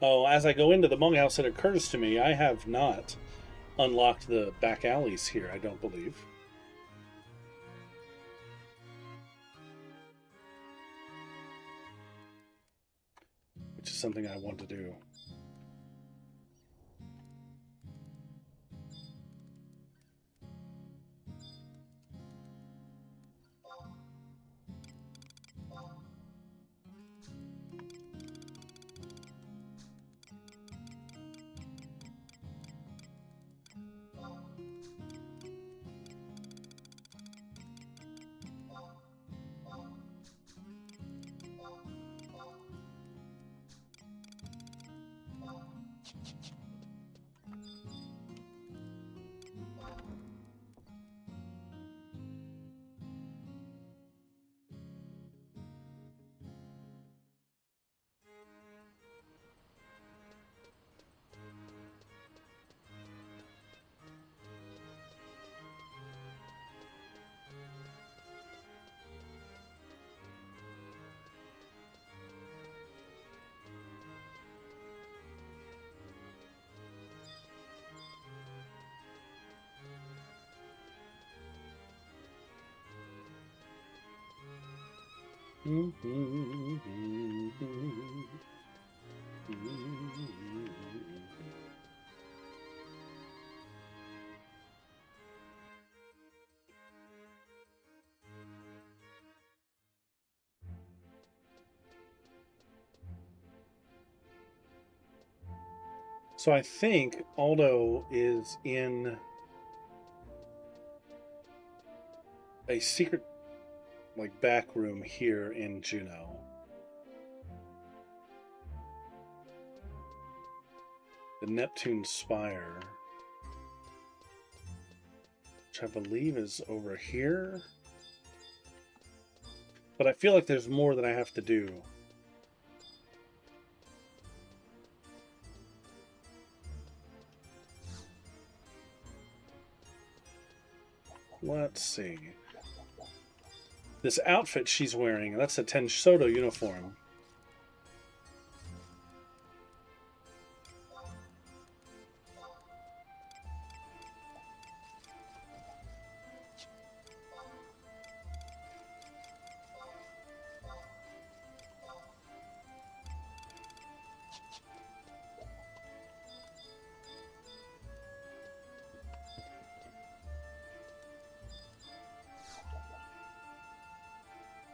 Oh, as I go into the monk house, it occurs to me I have not unlocked the back alleys here, I don't believe. Which is something I want to do. So I think Aldo is in a secret, like, back room here in Juneau. The Neptune Spire, which I believe is over here. But I feel like there's more that I have to do. Let's see. This outfit she's wearing, that's a Tenshodo uniform.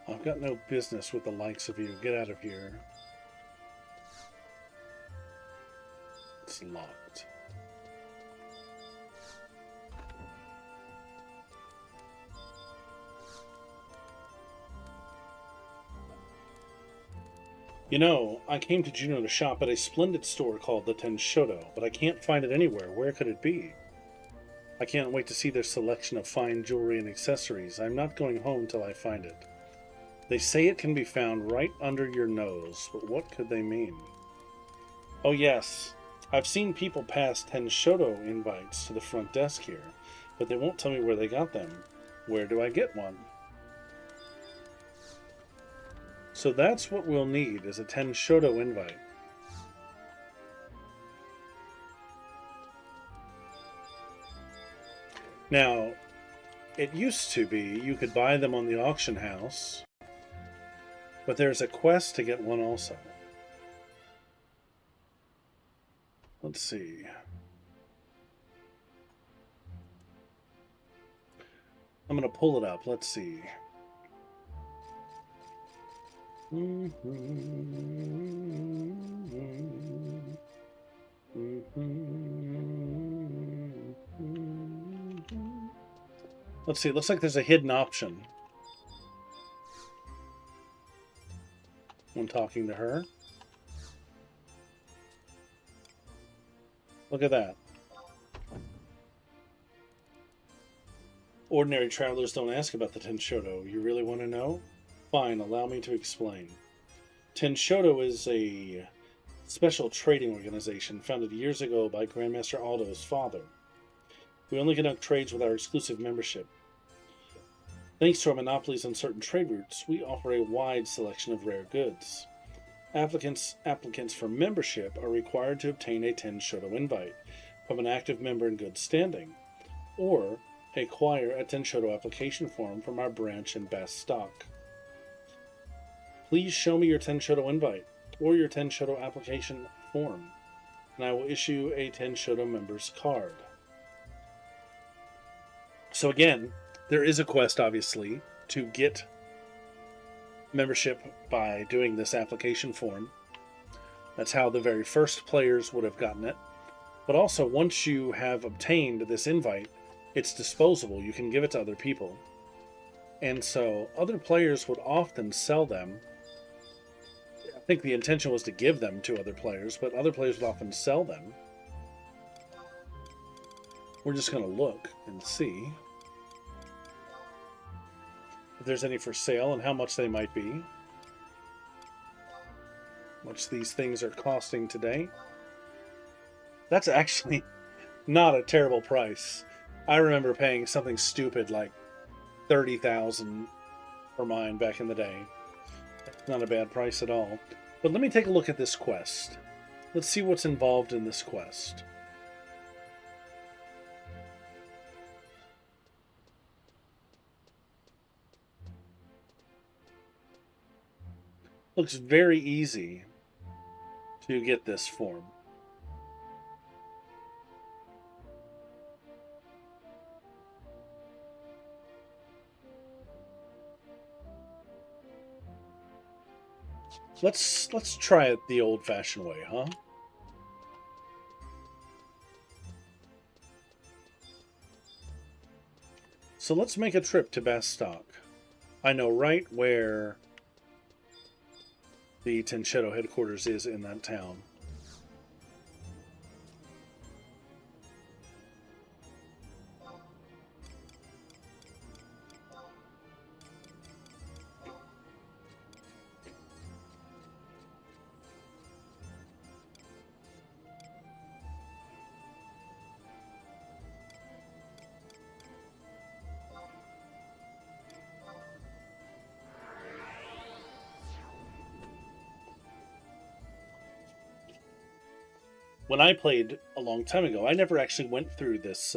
I've got no business with the likes of you. Get out of here. It's locked. You know, I came to Juneau to shop at a splendid store called the Tenshodo, but I can't find it anywhere. Where could it be? I can't wait to see their selection of fine jewelry and accessories. I'm not going home till I find it. They say it can be found right under your nose, but what could they mean? Oh yes, I've seen people pass Tenshodo invites to the front desk here, but they won't tell me where they got them. Where do I get one? So that's what we'll need, is a Tenshodo invite. Now, it used to be you could buy them on the auction house, but there's a quest to get one also. Let's see. I'm going to pull it up. Let's see. Let's see. It looks like there's a hidden option when talking to her. Look at that. Ordinary travelers don't ask about the Tenshodo. You really want to know? Fine, allow me to explain. Tenshodo is a special trading organization founded years ago by Grandmaster Aldo's father. We only conduct trades with our exclusive membership. Thanks to our monopolies on certain trade routes, we offer a wide selection of rare goods. Applicants for membership are required to obtain a Tenshodo invite from an active member in good standing, or acquire a Tenshodo application form from our branch in best stock. Please show me your Tenshodo invite or your Tenshodo application form, and I will issue a Tenshodo member's card. So again, there is a quest, obviously, to get membership by doing this application form. That's how the very first players would have gotten it. But also, once you have obtained this invite, it's disposable. You can give it to other people. And so other players would often sell them. I think the intention was to give them to other players, but other players would often sell them. We're just going to look and see if there's any for sale and how much they might be. How much these things are costing today. That's actually not a terrible price. I remember paying something stupid like 30,000 for mine back in the day. Not a bad price at all. But let me take a look at this quest. Let's see what's involved in this quest. Looks very easy to get this form. Let's try it the old-fashioned way, huh? So let's make a trip to Bastock. I know right where the Tenshodo headquarters is in that town. When I played a long time ago, I never actually went through this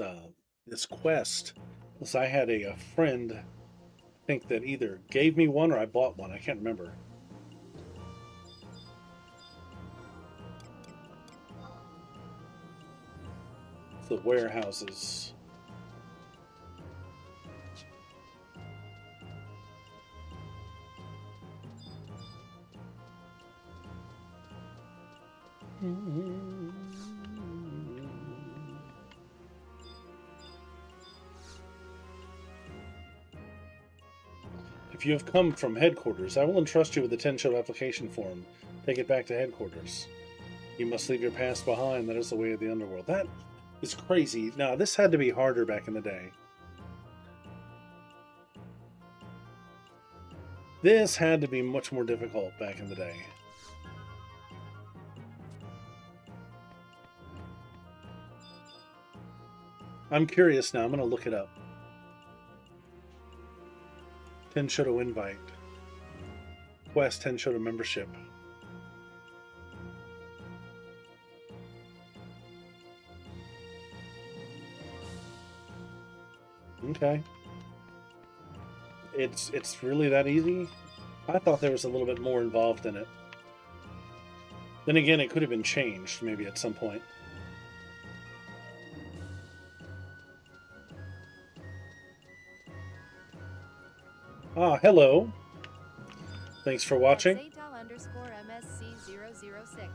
this quest, because I had a friend, I think, that either gave me one or I bought one. I can't remember. The warehouses. If you have come from headquarters, I will entrust you with the Tenshodo application form. Take it back to headquarters. You must leave your past behind. That is the way of the underworld. That is crazy. Now, this had to be harder back in the day. This had to be much more difficult back in the day. I'm curious now. I'm going to look it up. Tenshodo invite. Quest Tenshodo membership. Okay. It's really that easy? I thought there was a little bit more involved in it. Then again, it could have been changed maybe at some point. Ah, hello. Thanks for watching. Saytal_MSC006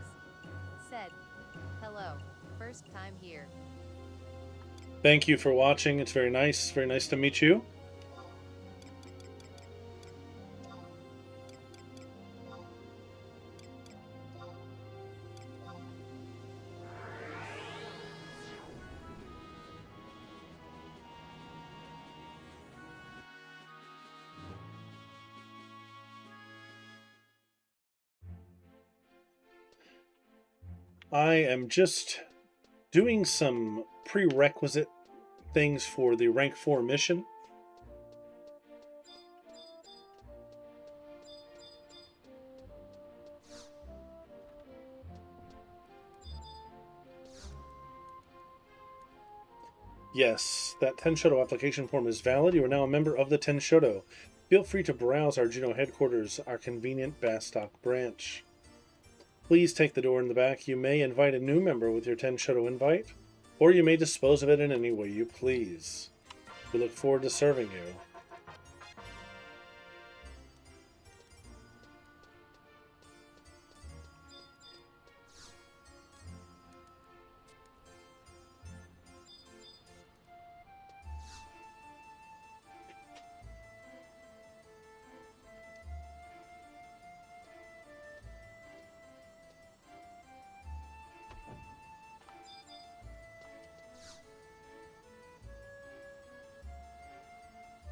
said, hello, first time here. Thank you for watching. It's very nice. Very nice to meet you. I am just doing some prerequisite things for the rank 4 mission. Yes, that Tenshodo application form is valid. You are now a member of the Tenshodo. Feel free to browse our Juno headquarters, our convenient Bastock branch. Please take the door in the back. You may invite a new member with your Tenshodo invite, or you may dispose of it in any way you please. We look forward to serving you.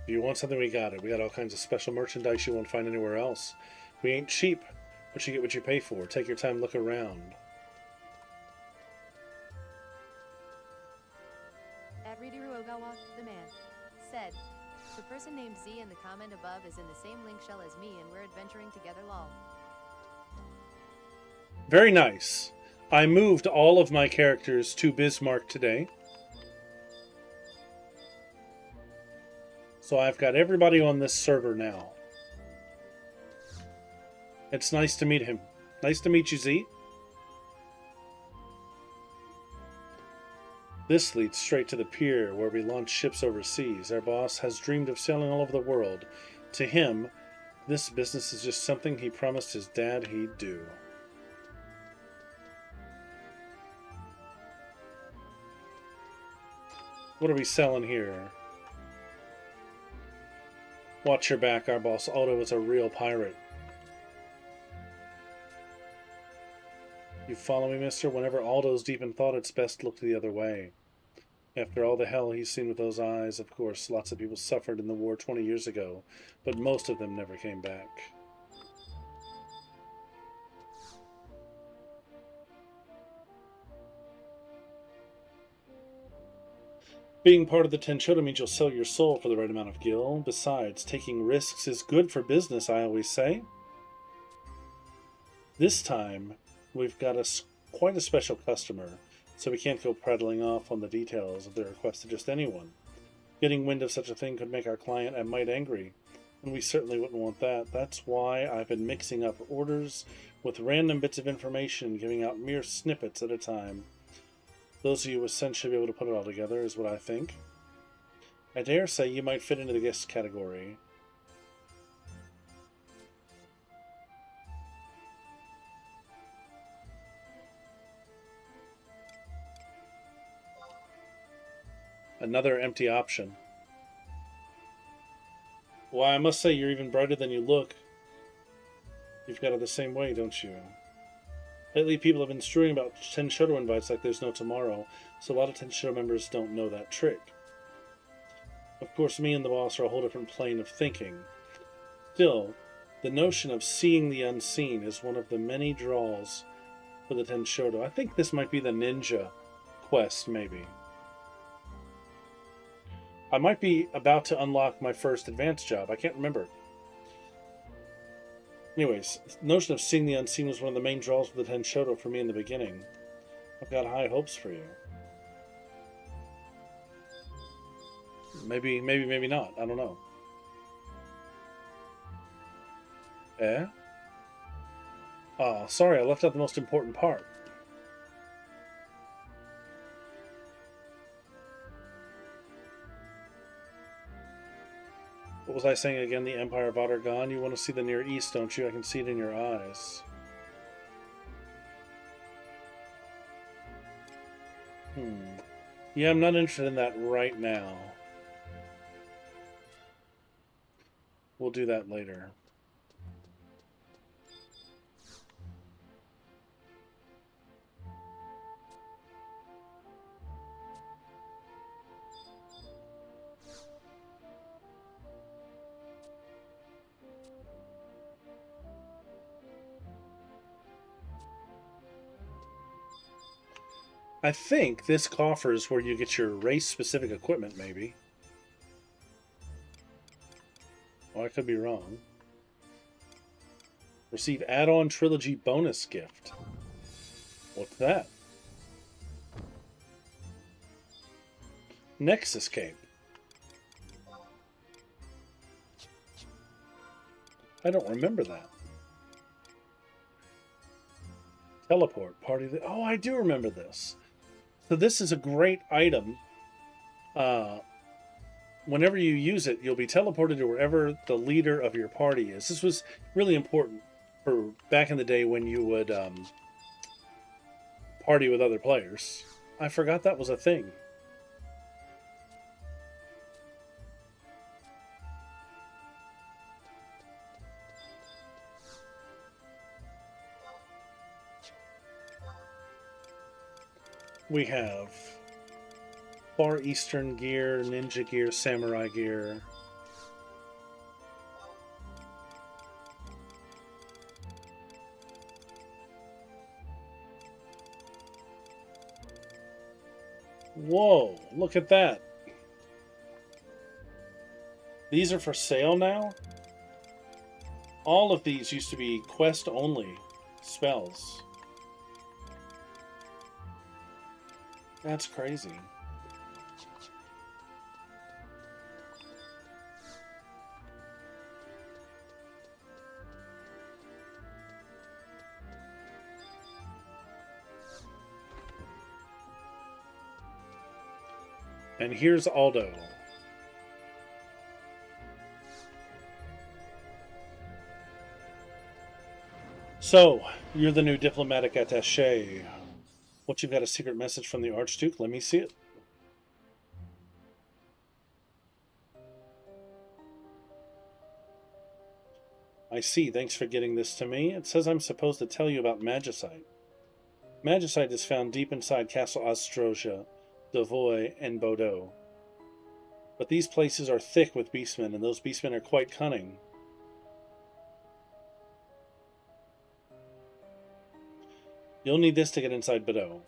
If you want something, we got it. We got all kinds of special merchandise you won't find anywhere else. We ain't cheap, but you get what you pay for. Take your time, look around. Adriru Ogawa, the man, said, the person named Z in the comment above is in the same link shell as me and we're adventuring together lol. Very nice. I moved all of my characters to Bismarck today. So I've got everybody on this server now. It's nice to meet him. Nice to meet you, Z. This leads straight to the pier where we launch ships overseas. Our boss has dreamed of sailing all over the world. To him, this business is just something he promised his dad he'd do. What are we selling here? Watch your back, our boss Otto is a real pirate. You follow me, mister? Whenever Aldo's deep in thought, it's best to look the other way. After all the hell he's seen with those eyes, of course, lots of people suffered in the war 20 years ago, but most of them never came back. Being part of the Tenshodo means you'll sell your soul for the right amount of gil. Besides, taking risks is good for business, I always say. This time, we've got quite a special customer, so we can't go prattling off on the details of their request to just anyone. Getting wind of such a thing could make our client a mite angry, and we certainly wouldn't want that. That's why I've been mixing up orders with random bits of information, giving out mere snippets at a time. Those of you with sense should be able to put it all together, is what I think. I dare say you might fit into the guest category. Another empty option. Why, I must say you're even brighter than you look. You've got it the same way, don't you? Lately, people have been strewing about Tenshodo invites like there's no tomorrow, so a lot of Tenshodo members don't know that trick. Of course, me and the boss are a whole different plane of thinking. Still, the notion of seeing the unseen is one of the many draws for the Tenshodo. I think this might be the ninja quest, maybe. I might be about to unlock my first advanced job. I can't remember. Anyways, the notion of seeing the unseen was one of the main draws for the Tenshodo for me in the beginning. I've got high hopes for you. Maybe not. I don't know. Eh? Oh, sorry, I left out the most important part. What was I saying again? The Empire of Ottergon? You want to see the Near East, don't you? I can see it in your eyes. Yeah, I'm not interested in that right now. We'll do that later. I think this coffer is where you get your race-specific equipment, maybe. Oh, I could be wrong. Receive add-on trilogy bonus gift. What's that? Nexus Cape. I don't remember that. Teleport. Party. Oh, I do remember this. So this is a great item. Whenever you use it, you'll be teleported to wherever the leader of your party is. This was really important for back in the day when you would party with other players. I forgot that was a thing. We have Far Eastern gear, ninja gear, samurai gear. Whoa, look at that. These are for sale now? All of these used to be quest-only spells. That's crazy. And here's Aldo. So, you're the new diplomatic attaché. What, you've got a secret message from the Archduke? Let me see it. I see. Thanks for getting this to me. It says I'm supposed to tell you about Magicite. Magicite is found deep inside Castle Ostrosia, Devoy, and Bordeaux. But these places are thick with beastmen, and those beastmen are quite cunning. You'll need this to get inside Bordeaux.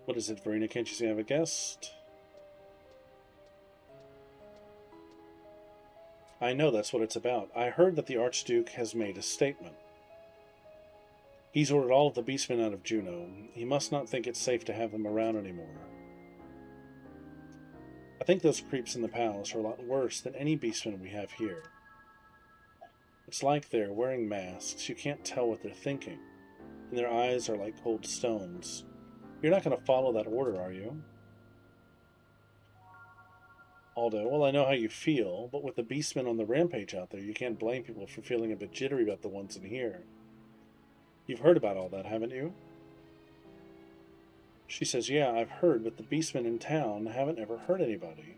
What is it, Verena? Can't you see I have a guest? I know that's what it's about. I heard that the Archduke has made a statement. He's ordered all of the beastmen out of Juneau. He must not think it's safe to have them around anymore. I think those creeps in the palace are a lot worse than any beastmen we have here. It's like they're wearing masks. You can't tell what they're thinking. And their eyes are like cold stones. You're not going to follow that order, are you? Aldo, well, I know how you feel, but with the beastmen on the rampage out there, you can't blame people for feeling a bit jittery about the ones in here. You've heard about all that, haven't you? She says, yeah, I've heard, but the beastmen in town haven't ever hurt anybody.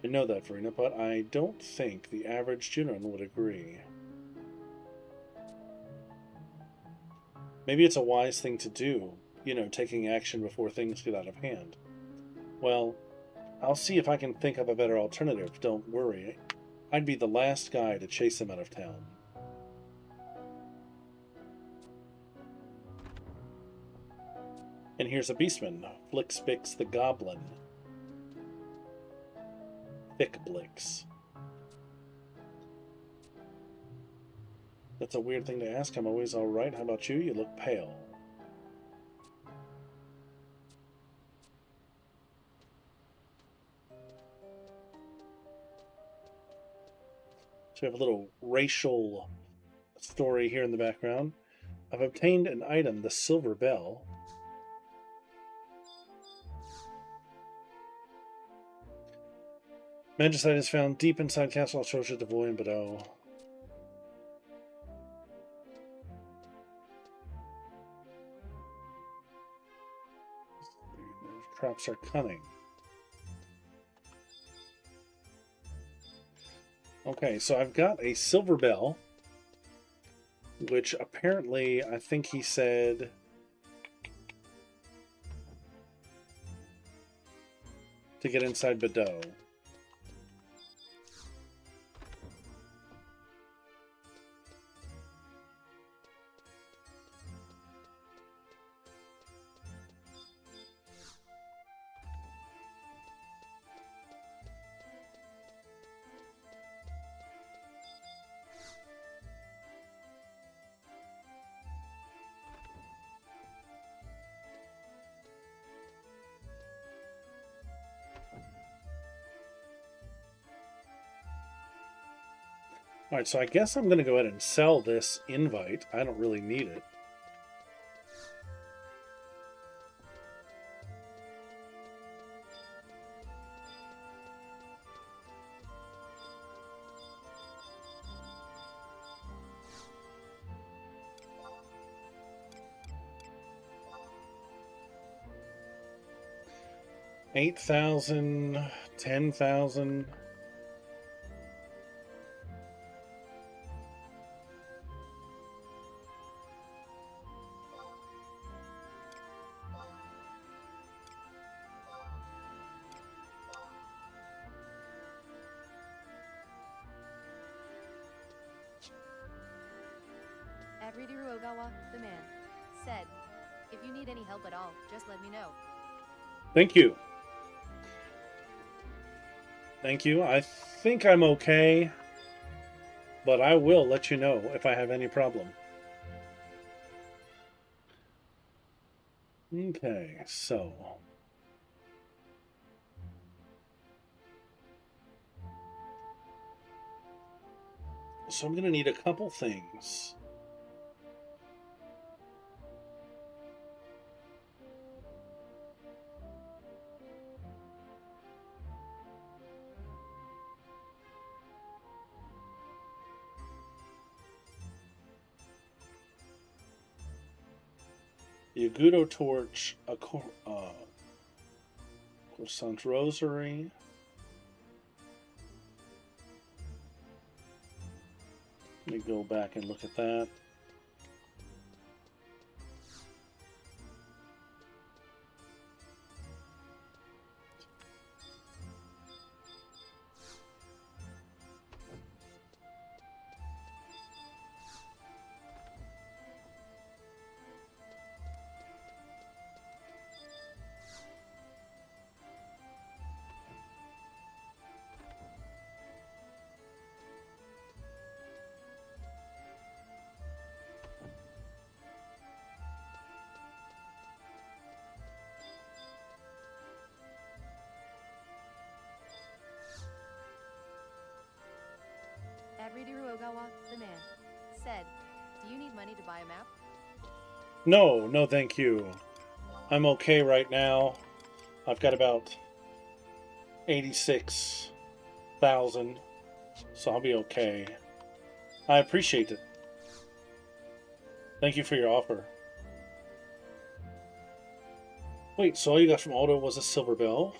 I know that, Verena, but I don't think the average Junon would agree. Maybe it's a wise thing to do, you know, taking action before things get out of hand. Well, I'll see if I can think up a better alternative, don't worry. I'd be the last guy to chase him out of town. And here's a beastman, Flixbix the Goblin. Thickblix. That's a weird thing to ask. I'm always alright. How about you? You look pale. So we have a little racial story here in the background. I've obtained an item, the Silver Bell. Magicite is found deep inside Castle Atrocious Devoy and Bordeaux. Traps are cunning. Okay, so I've got a Silver Bell, which apparently, I think he said, to get inside Bordeaux. Alright, so I guess I'm going to go ahead and sell this invite. I don't really need it. $8,000, $10,000. Adriru Ogawa, the man, said, if you need any help at all, just let me know. Thank you. Thank you. I think I'm okay, but I will let you know if I have any problem. Okay, so I'm going to need a couple things. The Agudo Torch, a Croissant Rosary. Let me go back and look at that. Adriru Ogawa, the man, said, do you need money to buy a map? No, thank you. I'm okay right now. I've got about 86,000, so I'll be okay. I appreciate it. Thank you for your offer. Wait, so all you got from Aldo was a Silver Bell?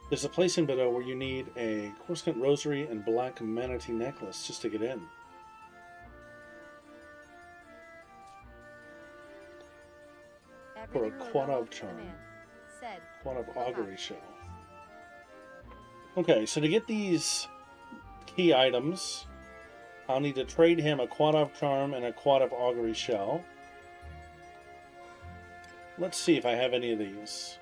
There's a place in Bedo where you need a Coruscant rosary and black manatee necklace just to get in. For a Quadav charm. Quadav augury shell. Okay, so to get these key items, I'll need to trade him a Quadav charm and a Quadav augury shell. Let's see if I have any of these.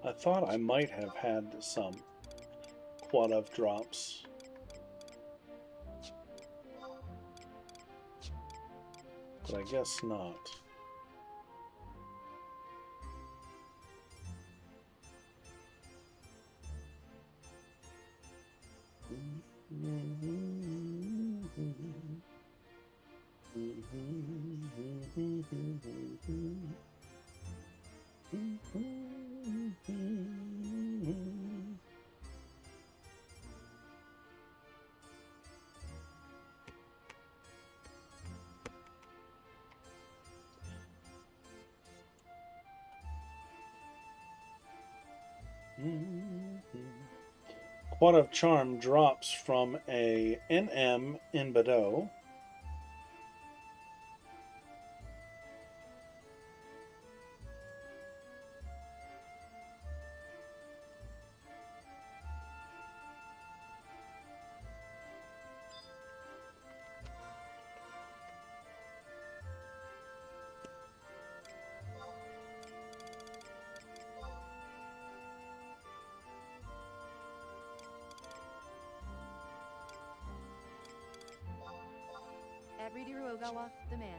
I thought I might have had some Quadav drops. But I guess not. Quadav charm drops from a NM in Bedo. Ridiru Ogawa, the man,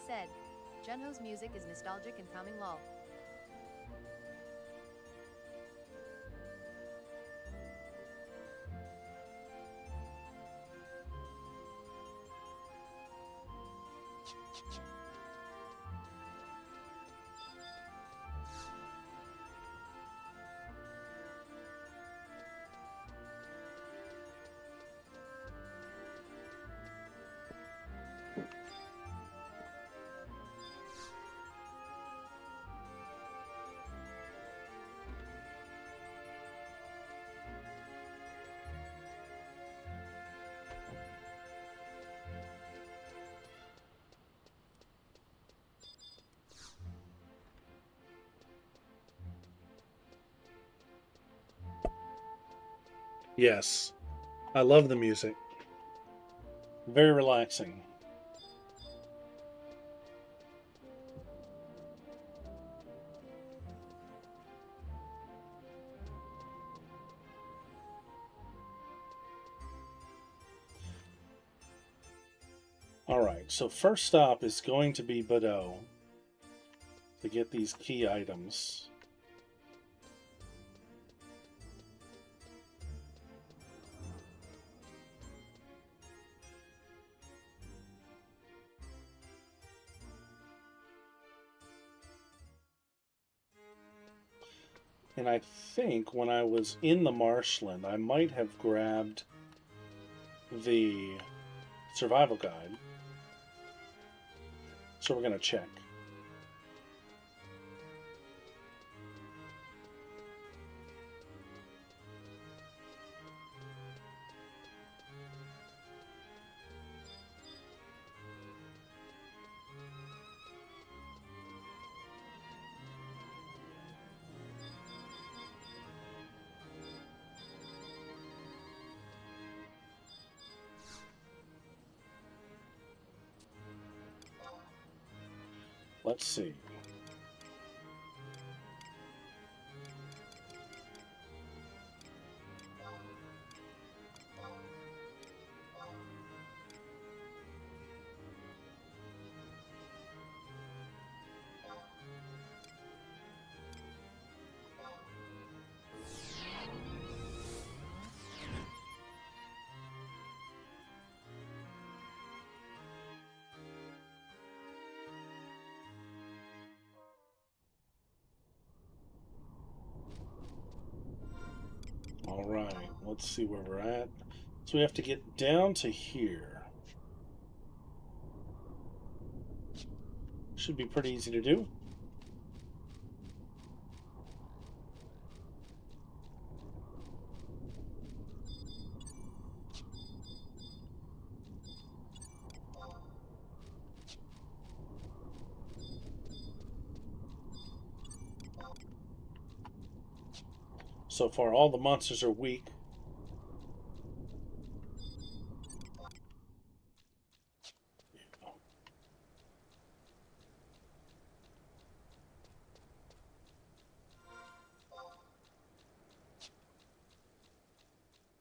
said, Junho's music is nostalgic and calming lol. Yes, I love the music. Very relaxing. Alright, so first stop is going to be Bedo to get these key items. And I think when I was in the marshland, I might have grabbed the survival guide. So we're going to check. Let's see. All right, let's see where we're at. So we have to get down to here. Should be pretty easy to do. So far, all the monsters are weak.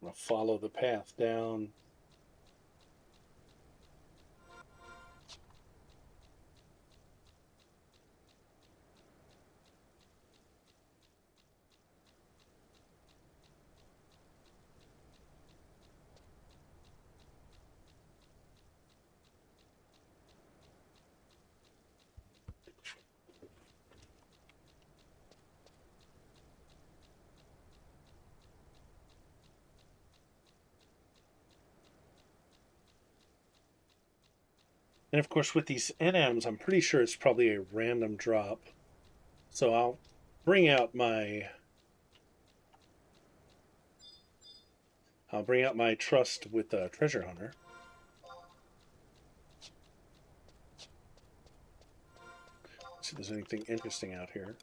I'm going to follow the path down. And of course, with these NMs, I'm pretty sure it's probably a random drop. So I'll bring out my trust with the treasure hunter. See if there's anything interesting out here.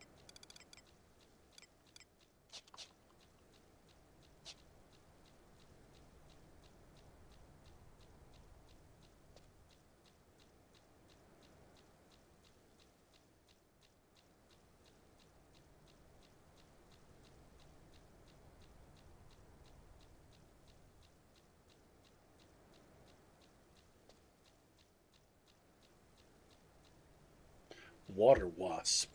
Water wasp.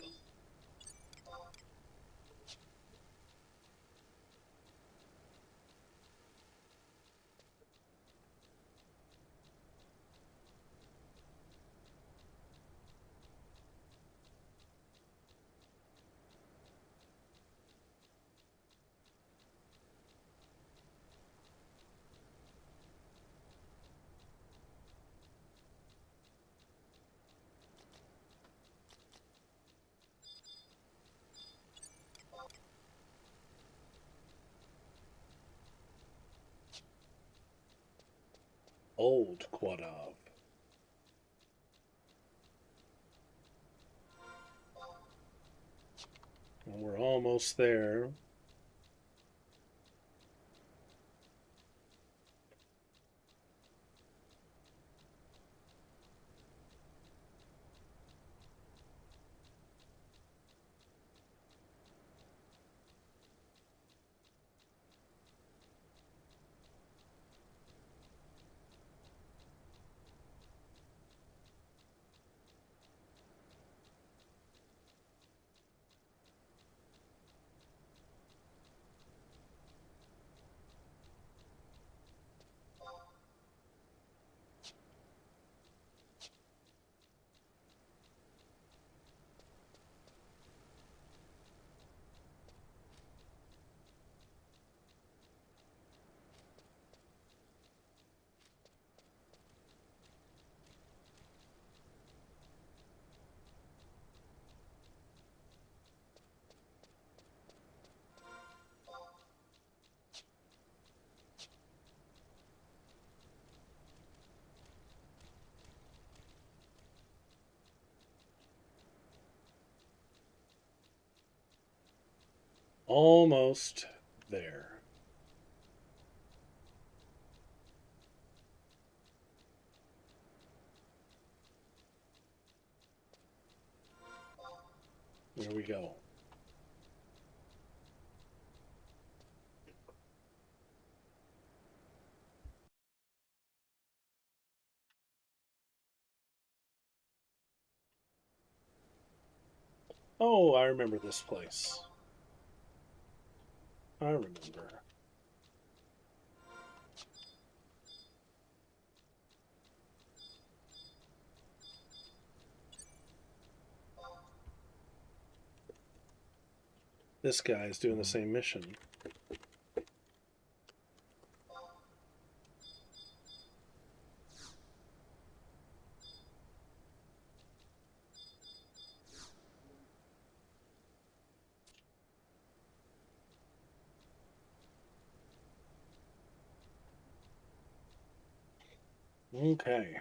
Old Quadov. Well, we're almost there. Almost there. There we go. Oh, I remember this place. I remember. This guy is doing the same mission. Okay.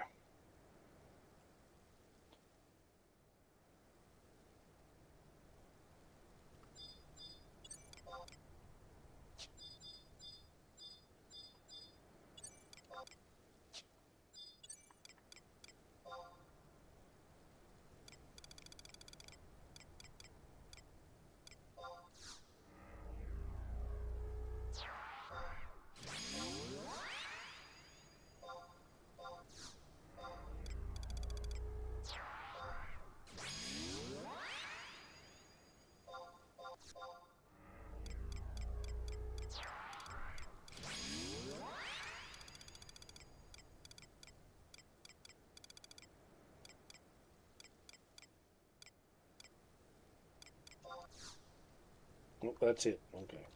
Well, that's it. Okay.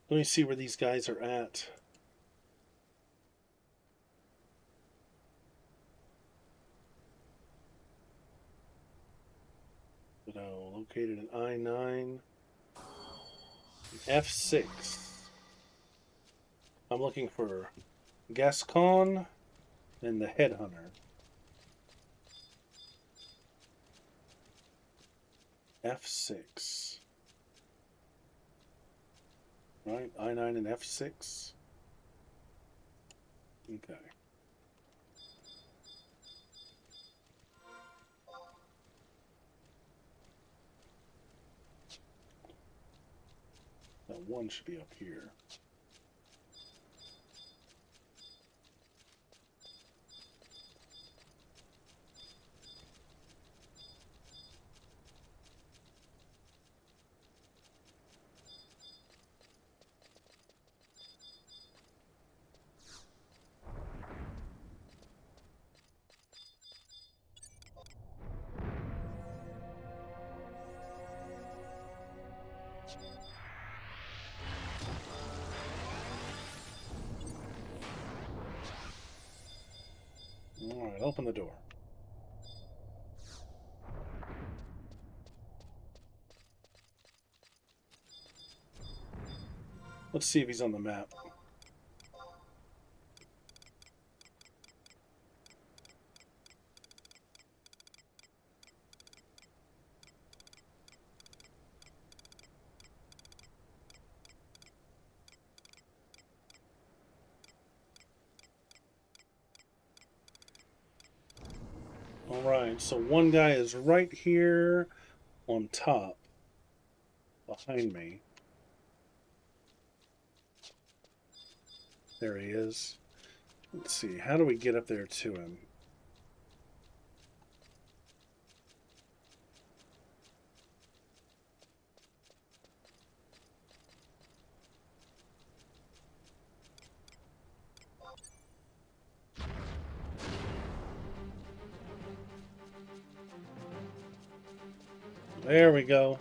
Let me see where these guys are at. Located in I-9. F6. I'm looking for Gascon and the Headhunter. F6. Right, I-9 and F6. Okay. That one should be up here. Alright, open the door. Let's see if he's on the map. Alright, so one guy is right here on top, behind me. There he is. Let's see, how do we get up there to him? There we go.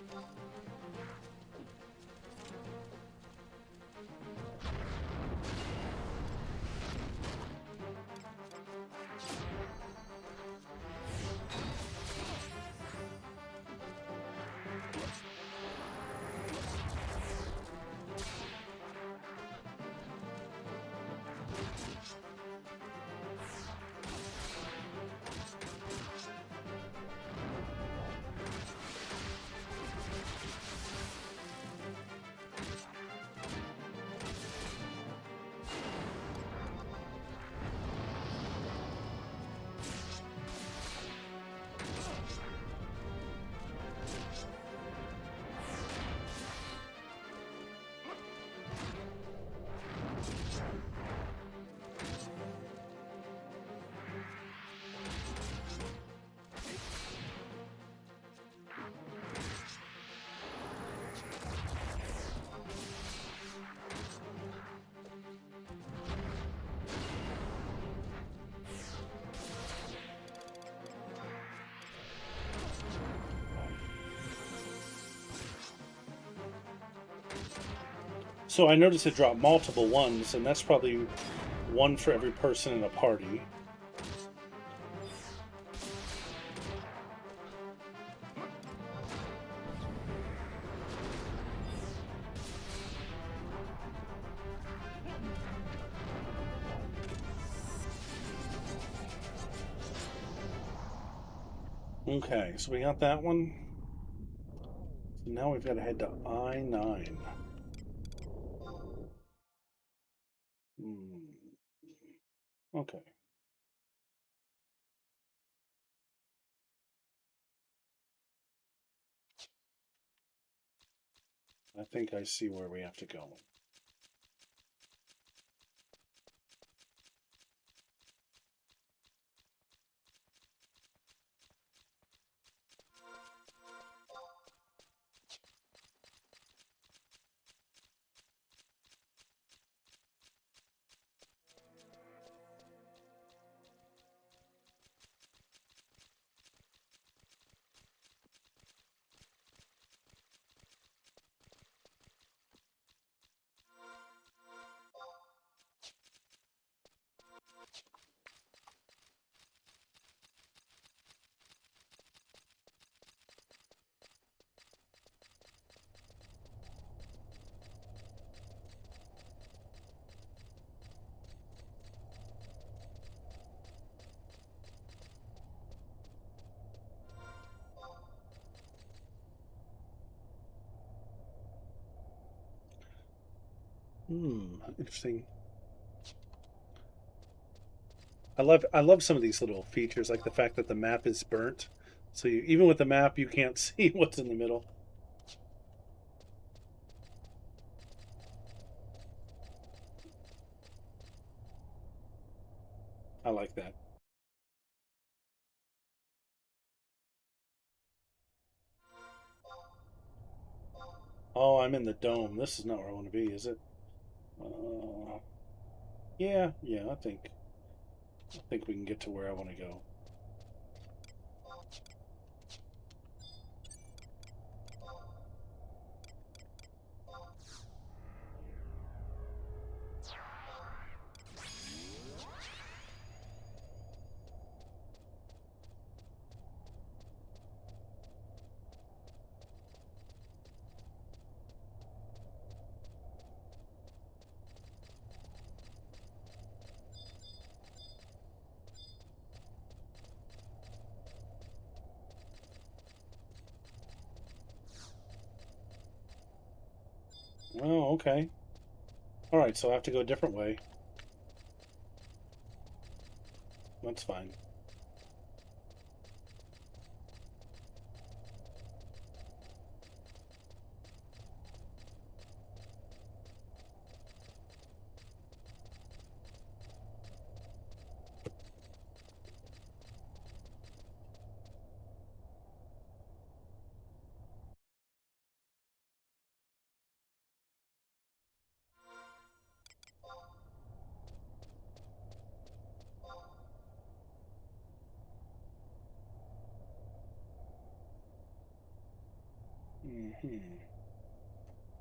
So I noticed it dropped multiple ones, and that's probably one for every person in a party. Okay, so we got that one. So now we've got to head to I-9. Okay. I think I see where we have to go. Interesting. I love some of these little features, like the fact that the map is burnt. So even with the map, you can't see what's in the middle. I like that. Oh, I'm in the dome. This is not where I want to be, is it? Uh, yeah. I think we can get to where I want to go. Oh, okay. All right, so I have to go a different way. That's fine.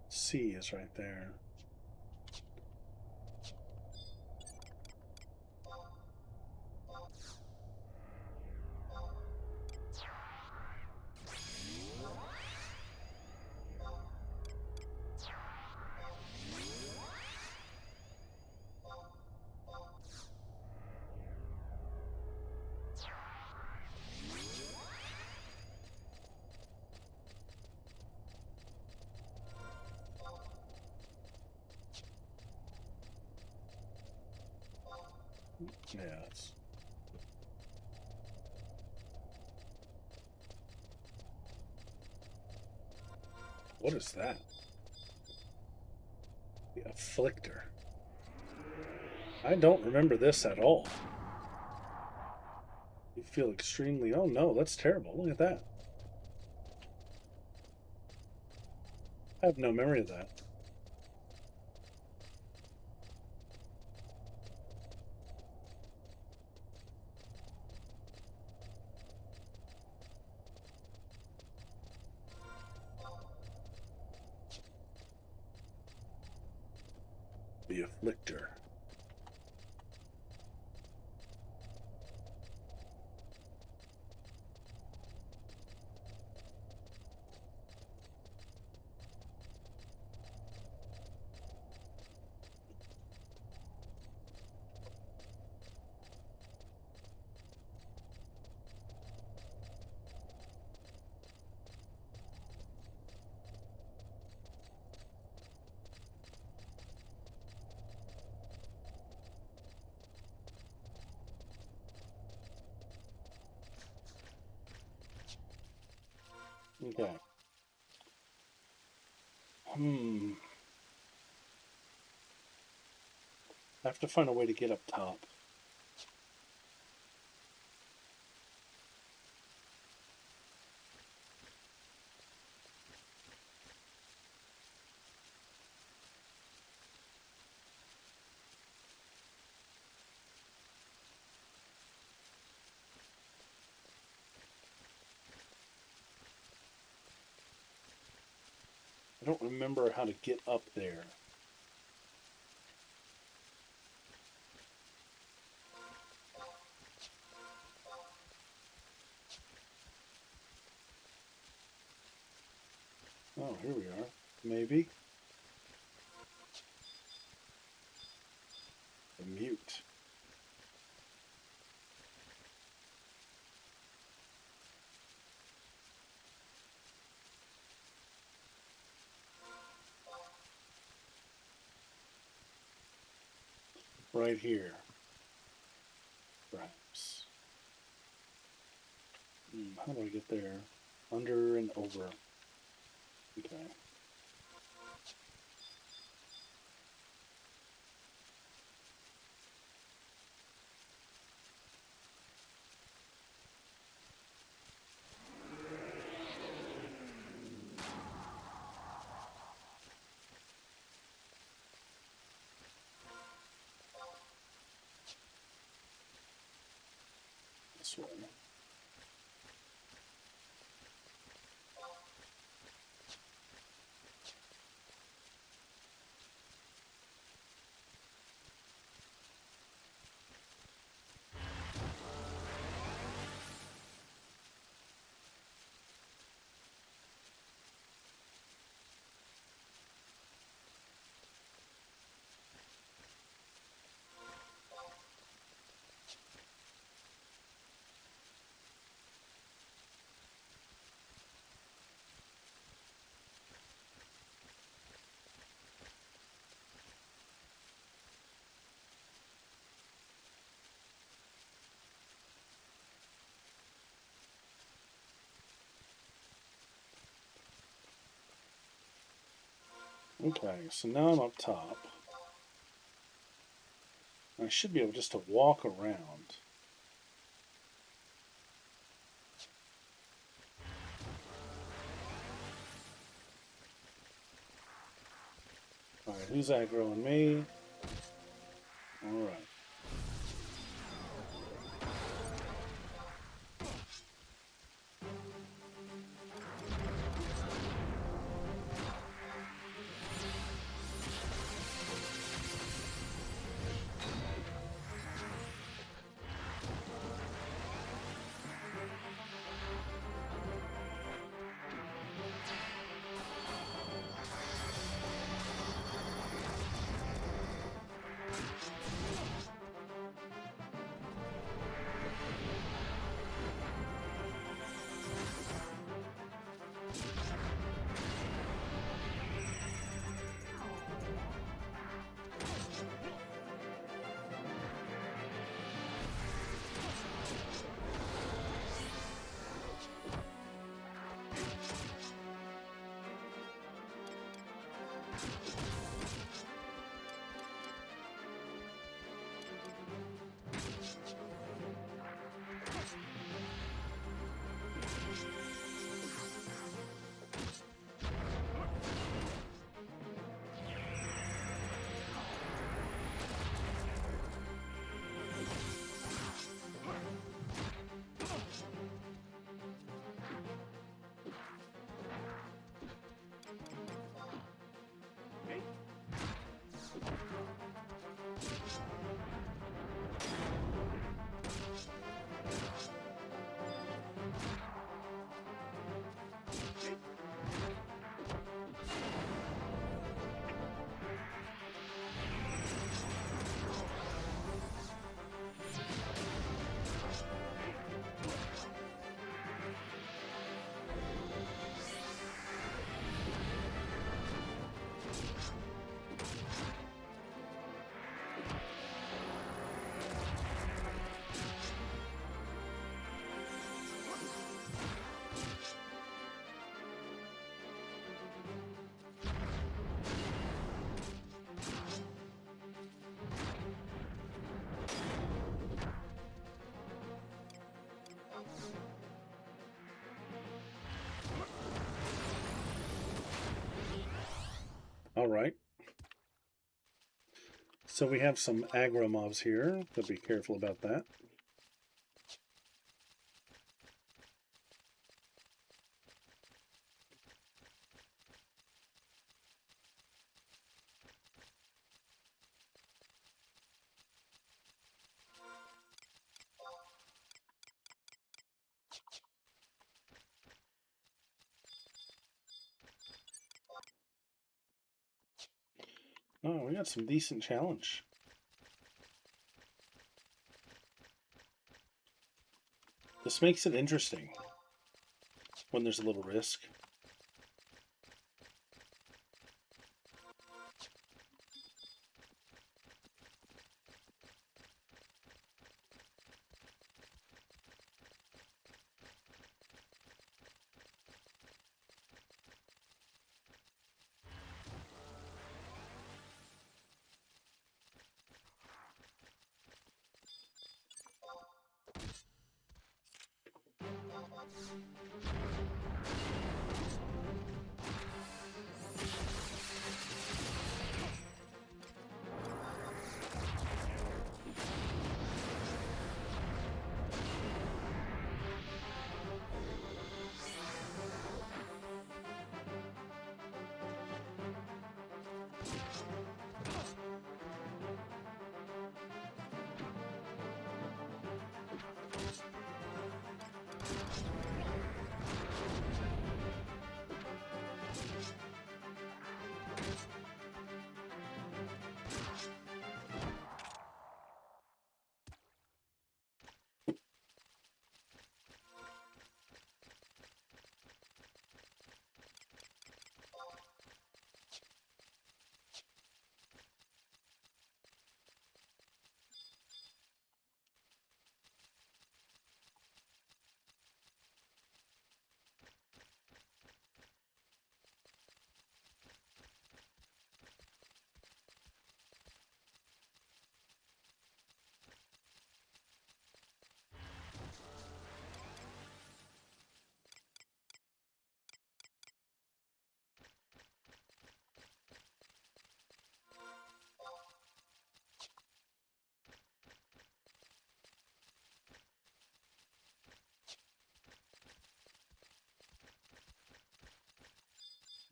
C is right there. Yeah. What is that? The afflictor. I don't remember this at all. You feel extremely. Oh no, that's terrible. Look at that. I have no memory of that. The afflictor. Okay. I have to find a way to get up top. I don't remember how to get up there. Oh, here we are. Maybe. A mute. Right here. Perhaps. How do I get there? Under and over. Okay. This way. Okay, so now I'm up top. I should be able just to walk around. Alright, who's aggroing me? Alright. All right. So we have some aggro mobs here. Gotta be careful about that. Oh, we got some decent challenge. This makes it interesting when there's a little risk.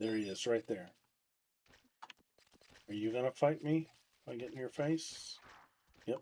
There he is, right there. Are you gonna fight me if I get in your face? Yep.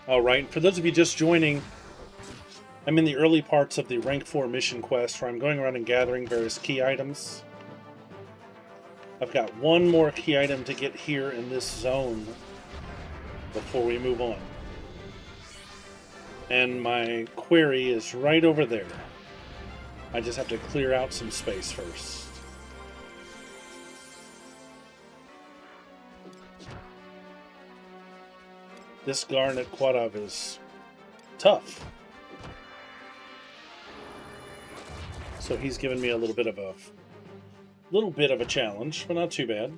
All right, for those of you just joining, I'm in the early parts of the rank 4 mission quest where I'm going around and gathering various key items. I've got one more key item to get here in this zone before we move on. And my quarry is right over there. I just have to clear out some space first. This Garnet Quadav is tough. So he's given me a little bit of a challenge, but not too bad.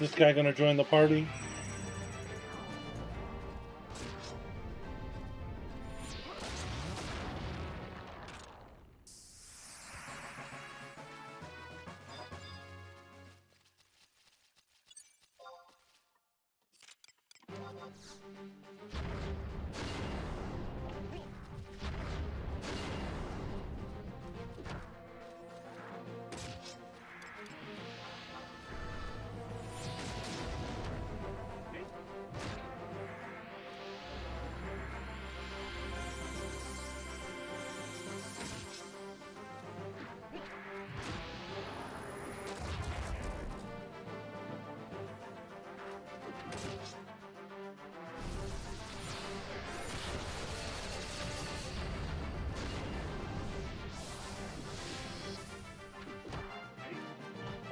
Is this guy gonna join the party?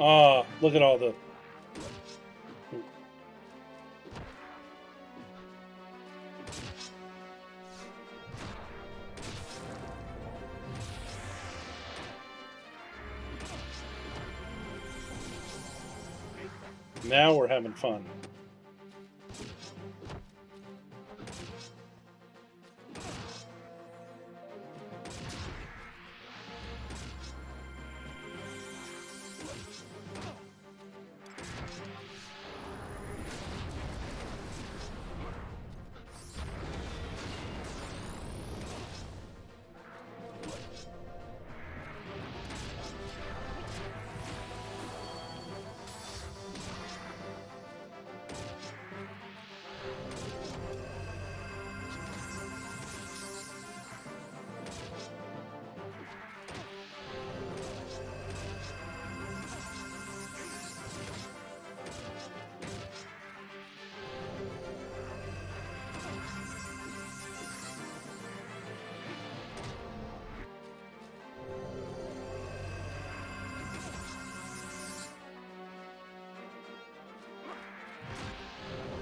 Ah, look at all the... Now we're having fun.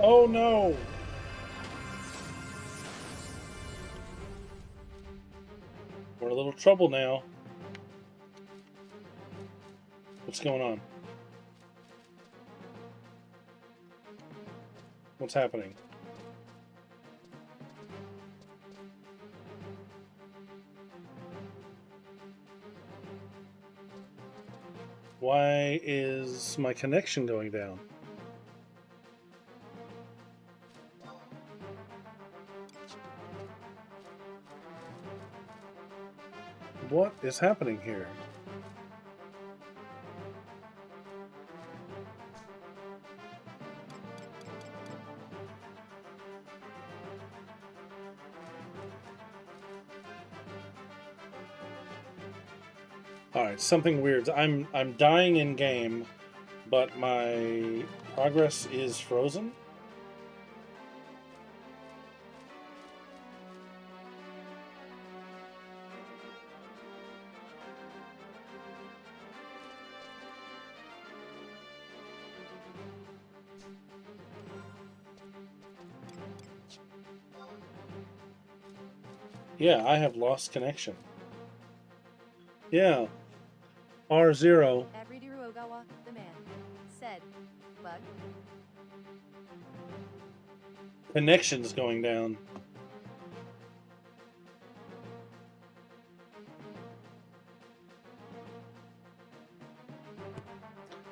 Oh no! We're in a little trouble now. What's going on? What's happening? Why is my connection going down? What is happening here? Alright, something weird. I'm dying in game, but my progress is frozen. Yeah, I have lost connection. Yeah. R0. Adriru Ogawa, the man, said, bug. Connection's going down.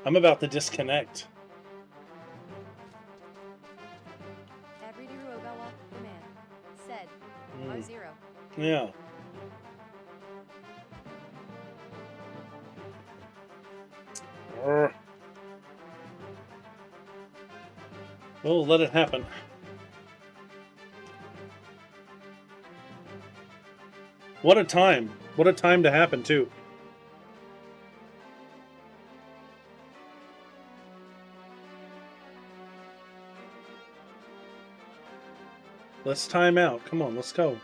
I'm about to disconnect. Adriru Ogawa, the man, said, R0. Yeah. We'll let it happen. What a time. What a time to happen, too. Let's time out. Come on, let's go.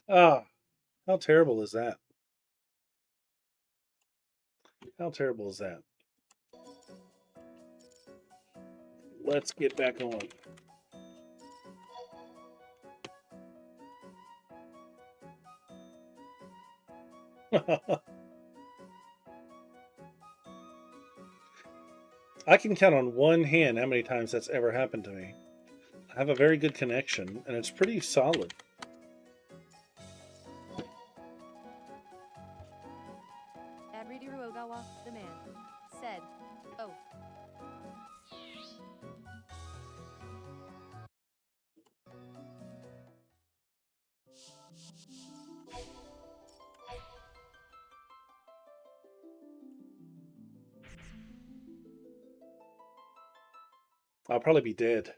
Ah, how terrible is that? How terrible is that? Let's get back on. I can count on one hand how many times that's ever happened to me. I have a very good connection, and it's pretty solid. Adriru Ogawa, the man, said, "Oh, I'll probably be dead.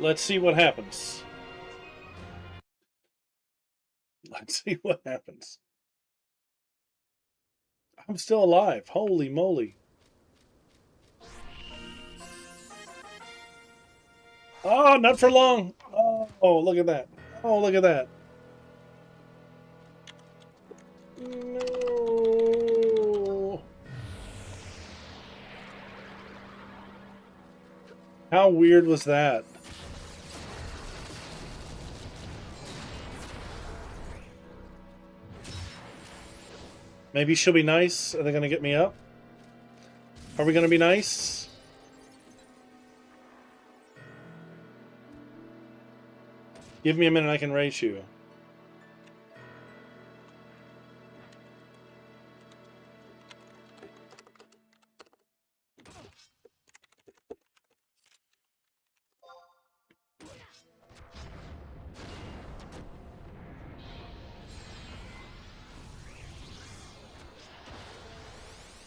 Let's see what happens. Let's see what happens. I'm still alive. Holy moly. Oh, not for long. Oh, look at that. Oh, look at that. No. How weird was that? Maybe she'll be nice. Are they going to get me up? Are we going to be nice? Give me a minute, I can raise you.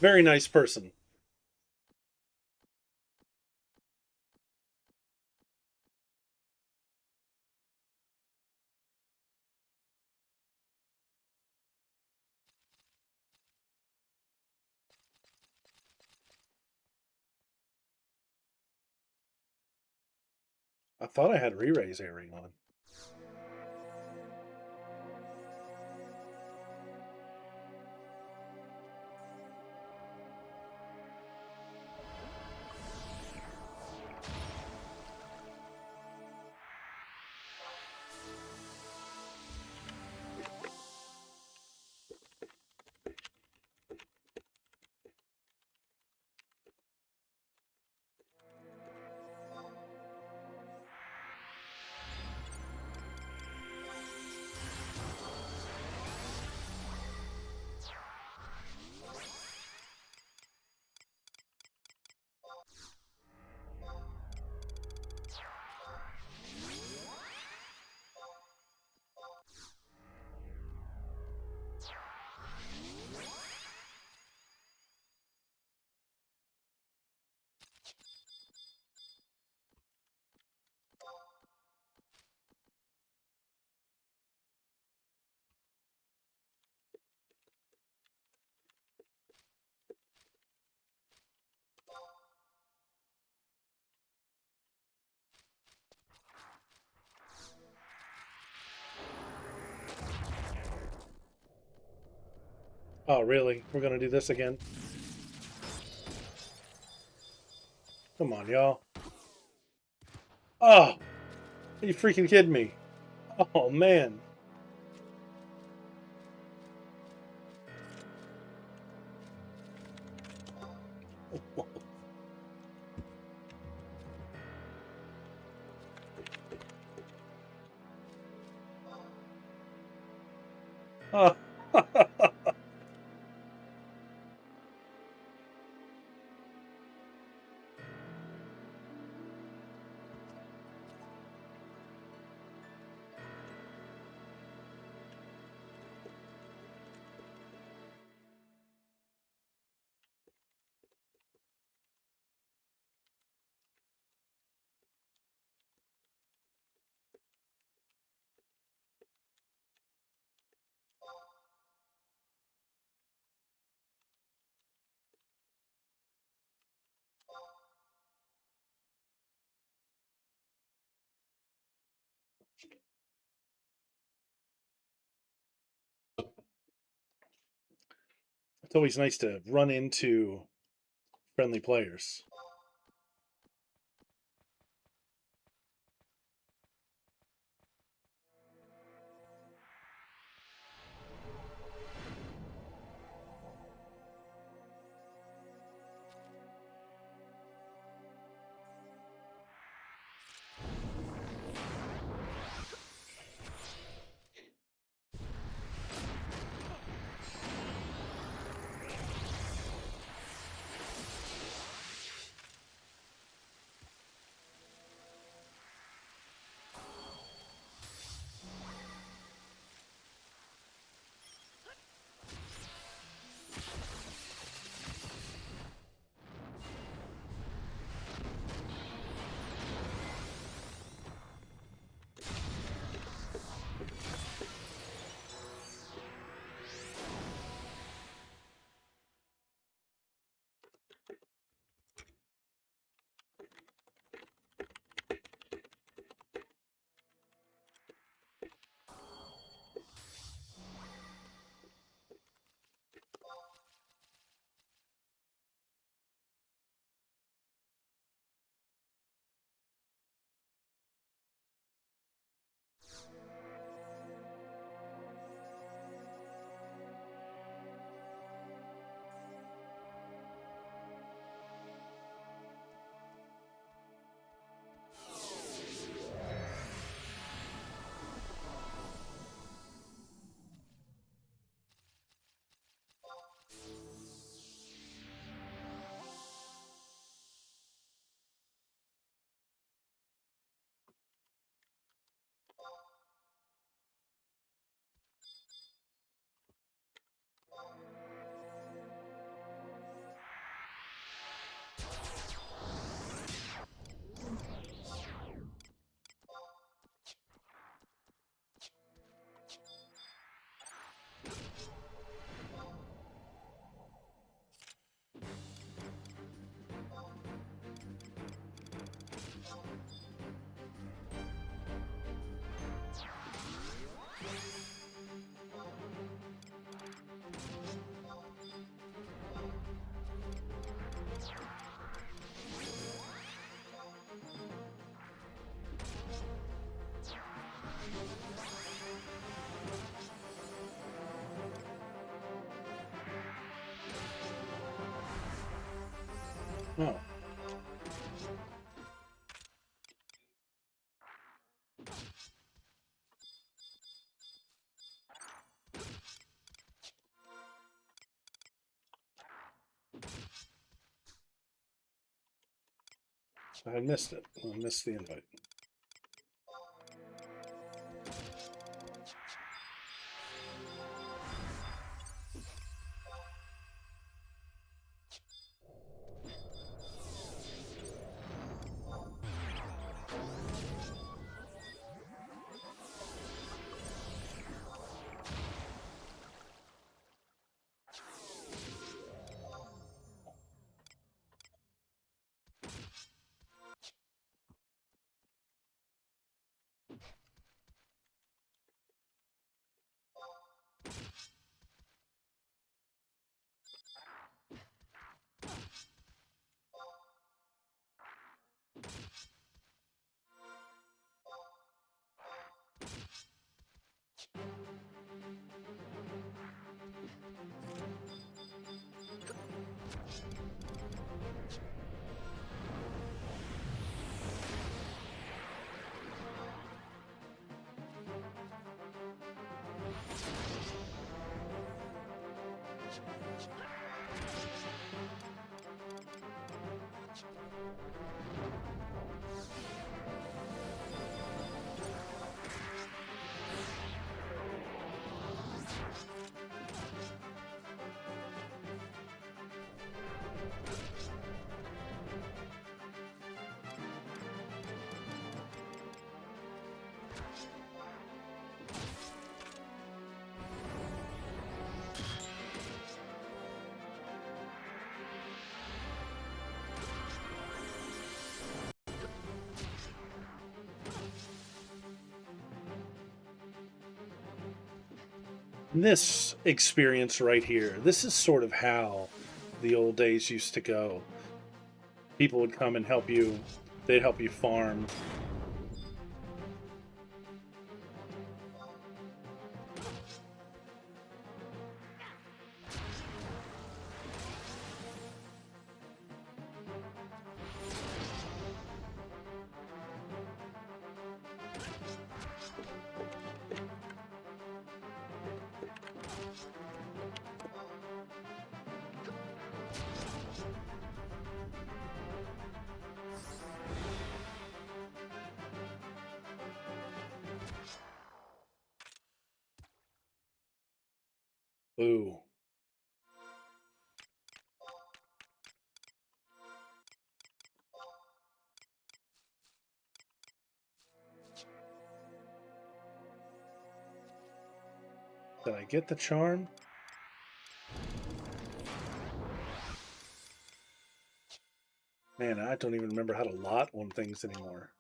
Very nice person. I thought I had re-raise airing on. Oh, really? We're going to do this again? Come on, y'all. Oh, are you freaking kidding me? Oh, man. Oh. It's always nice to run into friendly players. Oh. I missed it. I missed the invite. This experience right here, this is sort of how the old days used to go. People would come and help you. They'd help you farm. Ooh. Did I get the charm? Man, I don't even remember how to lot on things anymore.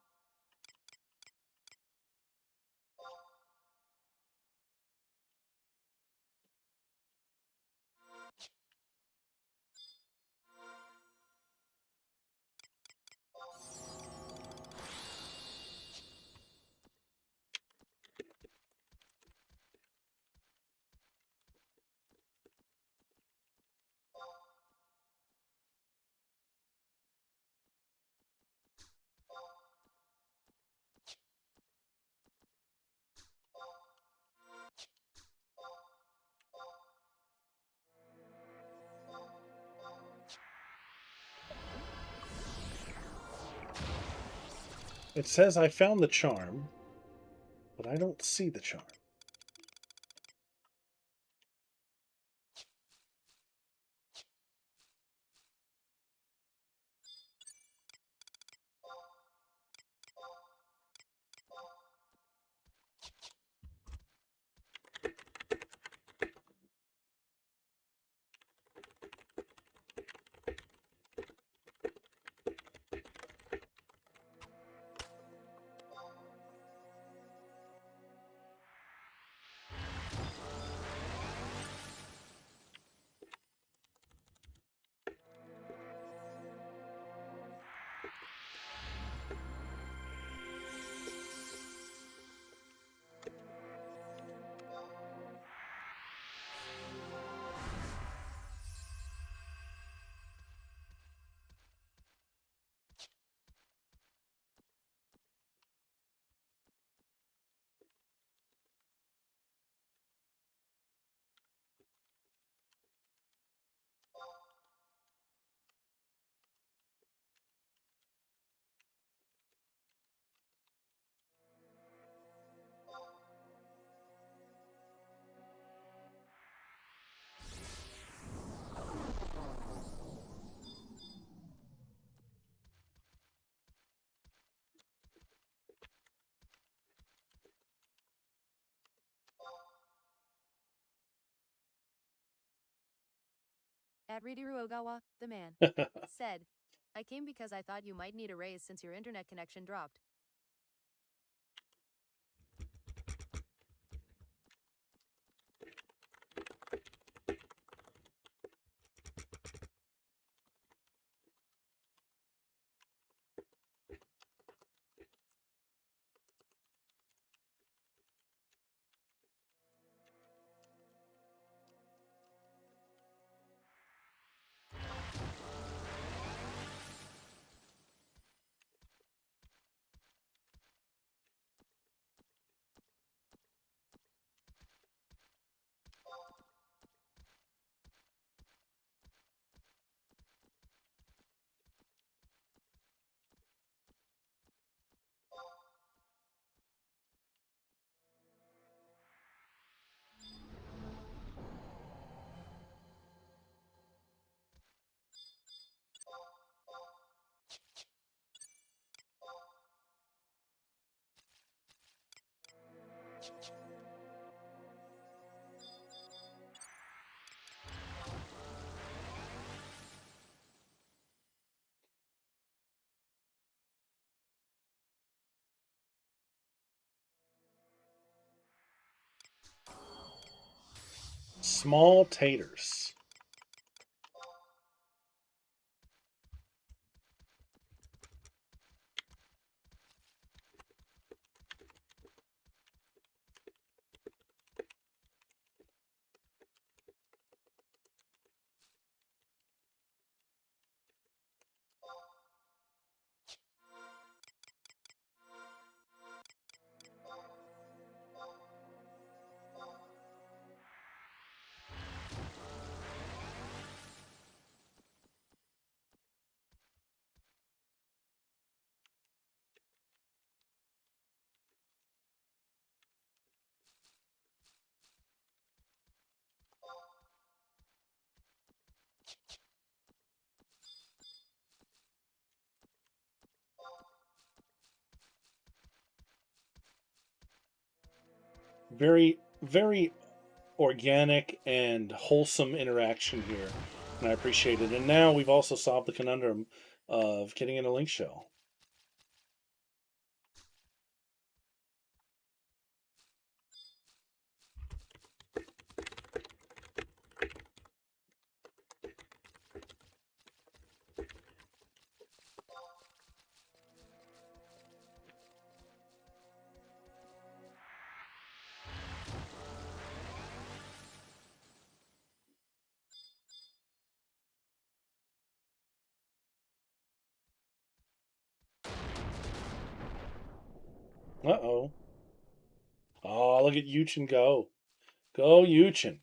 It says I found the charm, but I don't see the charm. At Ridiru Ogawa, the man, said, I came because I thought you might need a raise since your internet connection dropped. Small taters. Very, very organic and wholesome interaction here, and I appreciate it. And now we've also solved the conundrum of getting in a link shell. Uh-oh. Oh, look at Yuchin go. Go, Yuchin.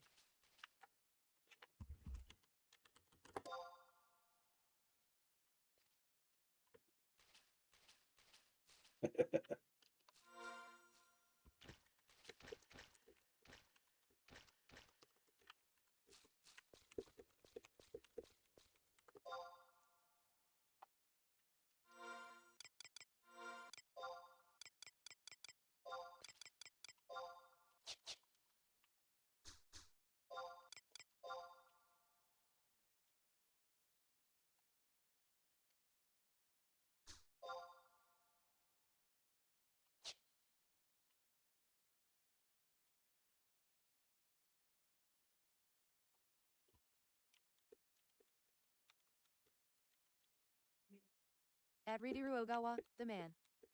At Ridiru Ogawa, the man,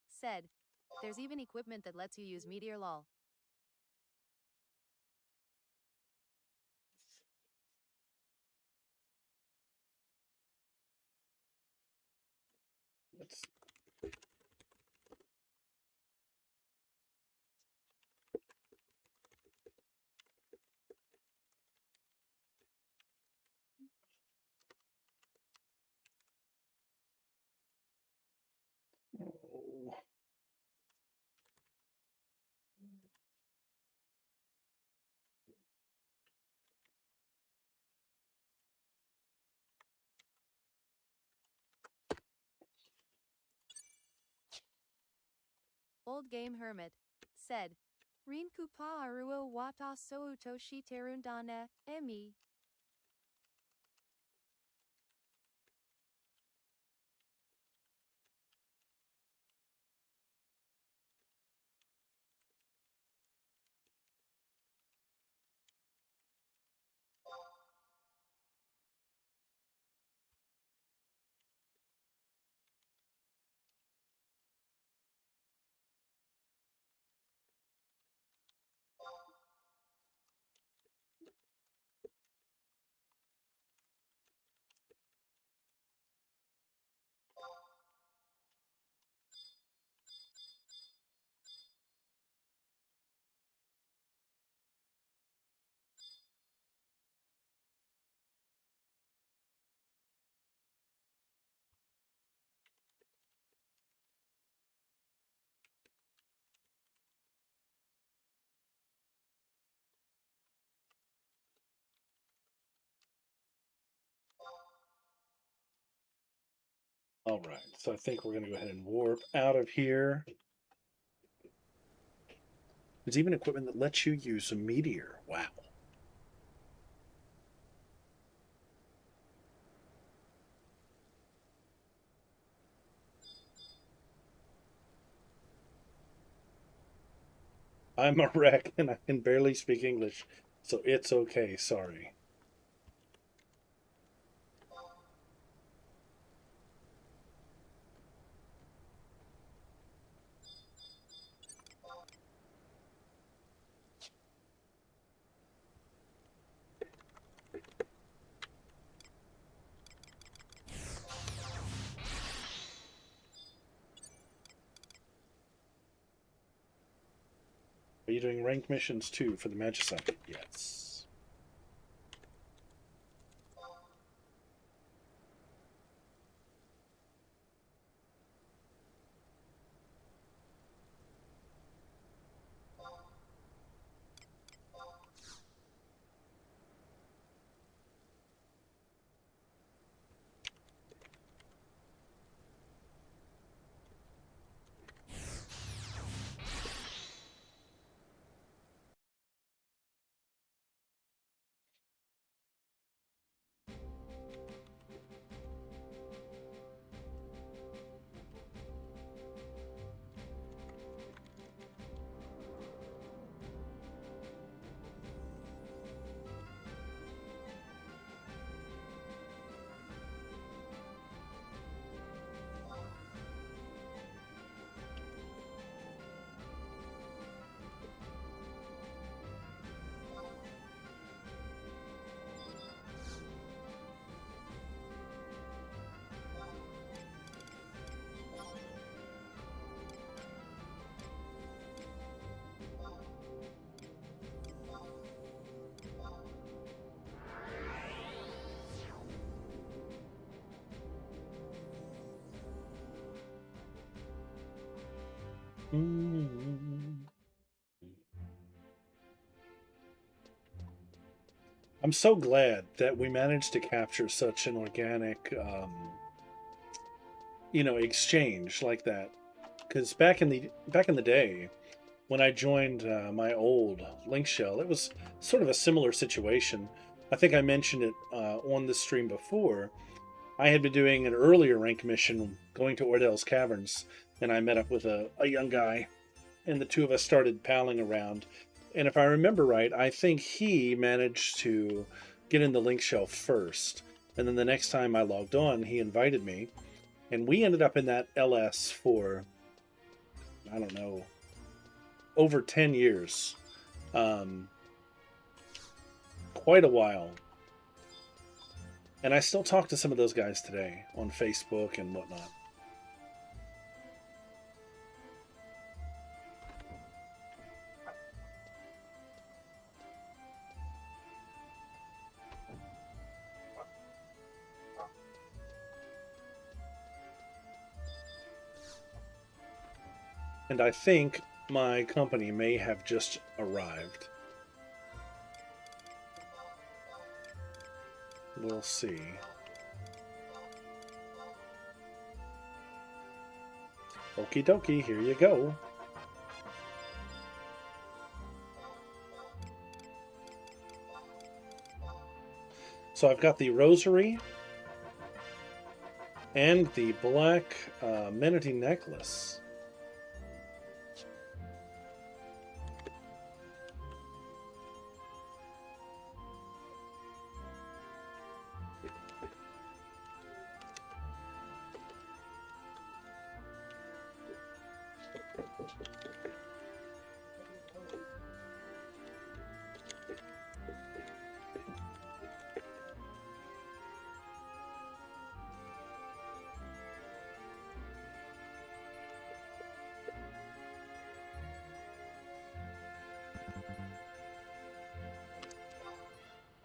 said, there's even equipment that lets you use Meteor lol. Let's oh. Old Game Hermit, said, Rinku pa aruo wata so utoshi terundane, emi. All right, so I think we're going to go ahead and warp out of here. There's even equipment that lets you use a meteor. Wow. I'm a wreck and I can barely speak English. So it's okay, sorry. Are you doing ranked missions too for the Magicite? Yes. I'm so glad that we managed to capture such an organic, exchange like that. Because back in the day, when I joined my old Link Shell, it was sort of a similar situation. I think I mentioned it on this stream before. I had been doing an earlier rank mission, going to Ordell's Caverns, and I met up with a young guy, and the two of us started palling around. And if I remember right, I think he managed to get in the link shell first. And then the next time I logged on, he invited me. And we ended up in that LS for, I don't know, over 10 years. Quite a while. And I still talk to some of those guys today on Facebook and whatnot. And I think my company may have just arrived. We'll see. Okie dokie, here you go. So I've got the rosary and the black manatee necklace.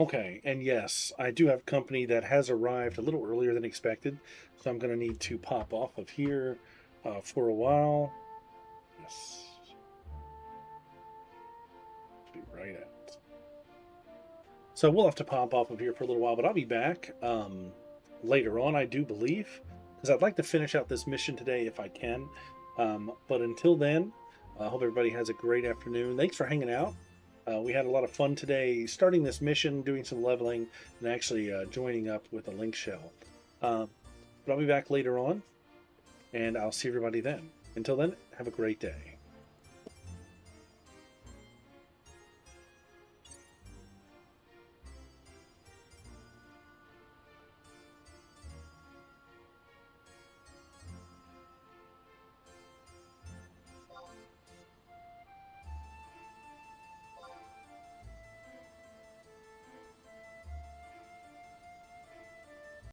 Okay, and yes, I do have company that has arrived a little earlier than expected, so I'm going to need to pop off of here for a while. Yes. Be right at. So we'll have to pop off of here for a little while, but I'll be back later on, I do believe, because I'd like to finish out this mission today if I can. But until then, I hope everybody has a great afternoon. Thanks for hanging out. We had a lot of fun today, starting this mission, doing some leveling, and actually joining up with a link shell. But I'll be back later on, and I'll see everybody then. Until then, have a great day.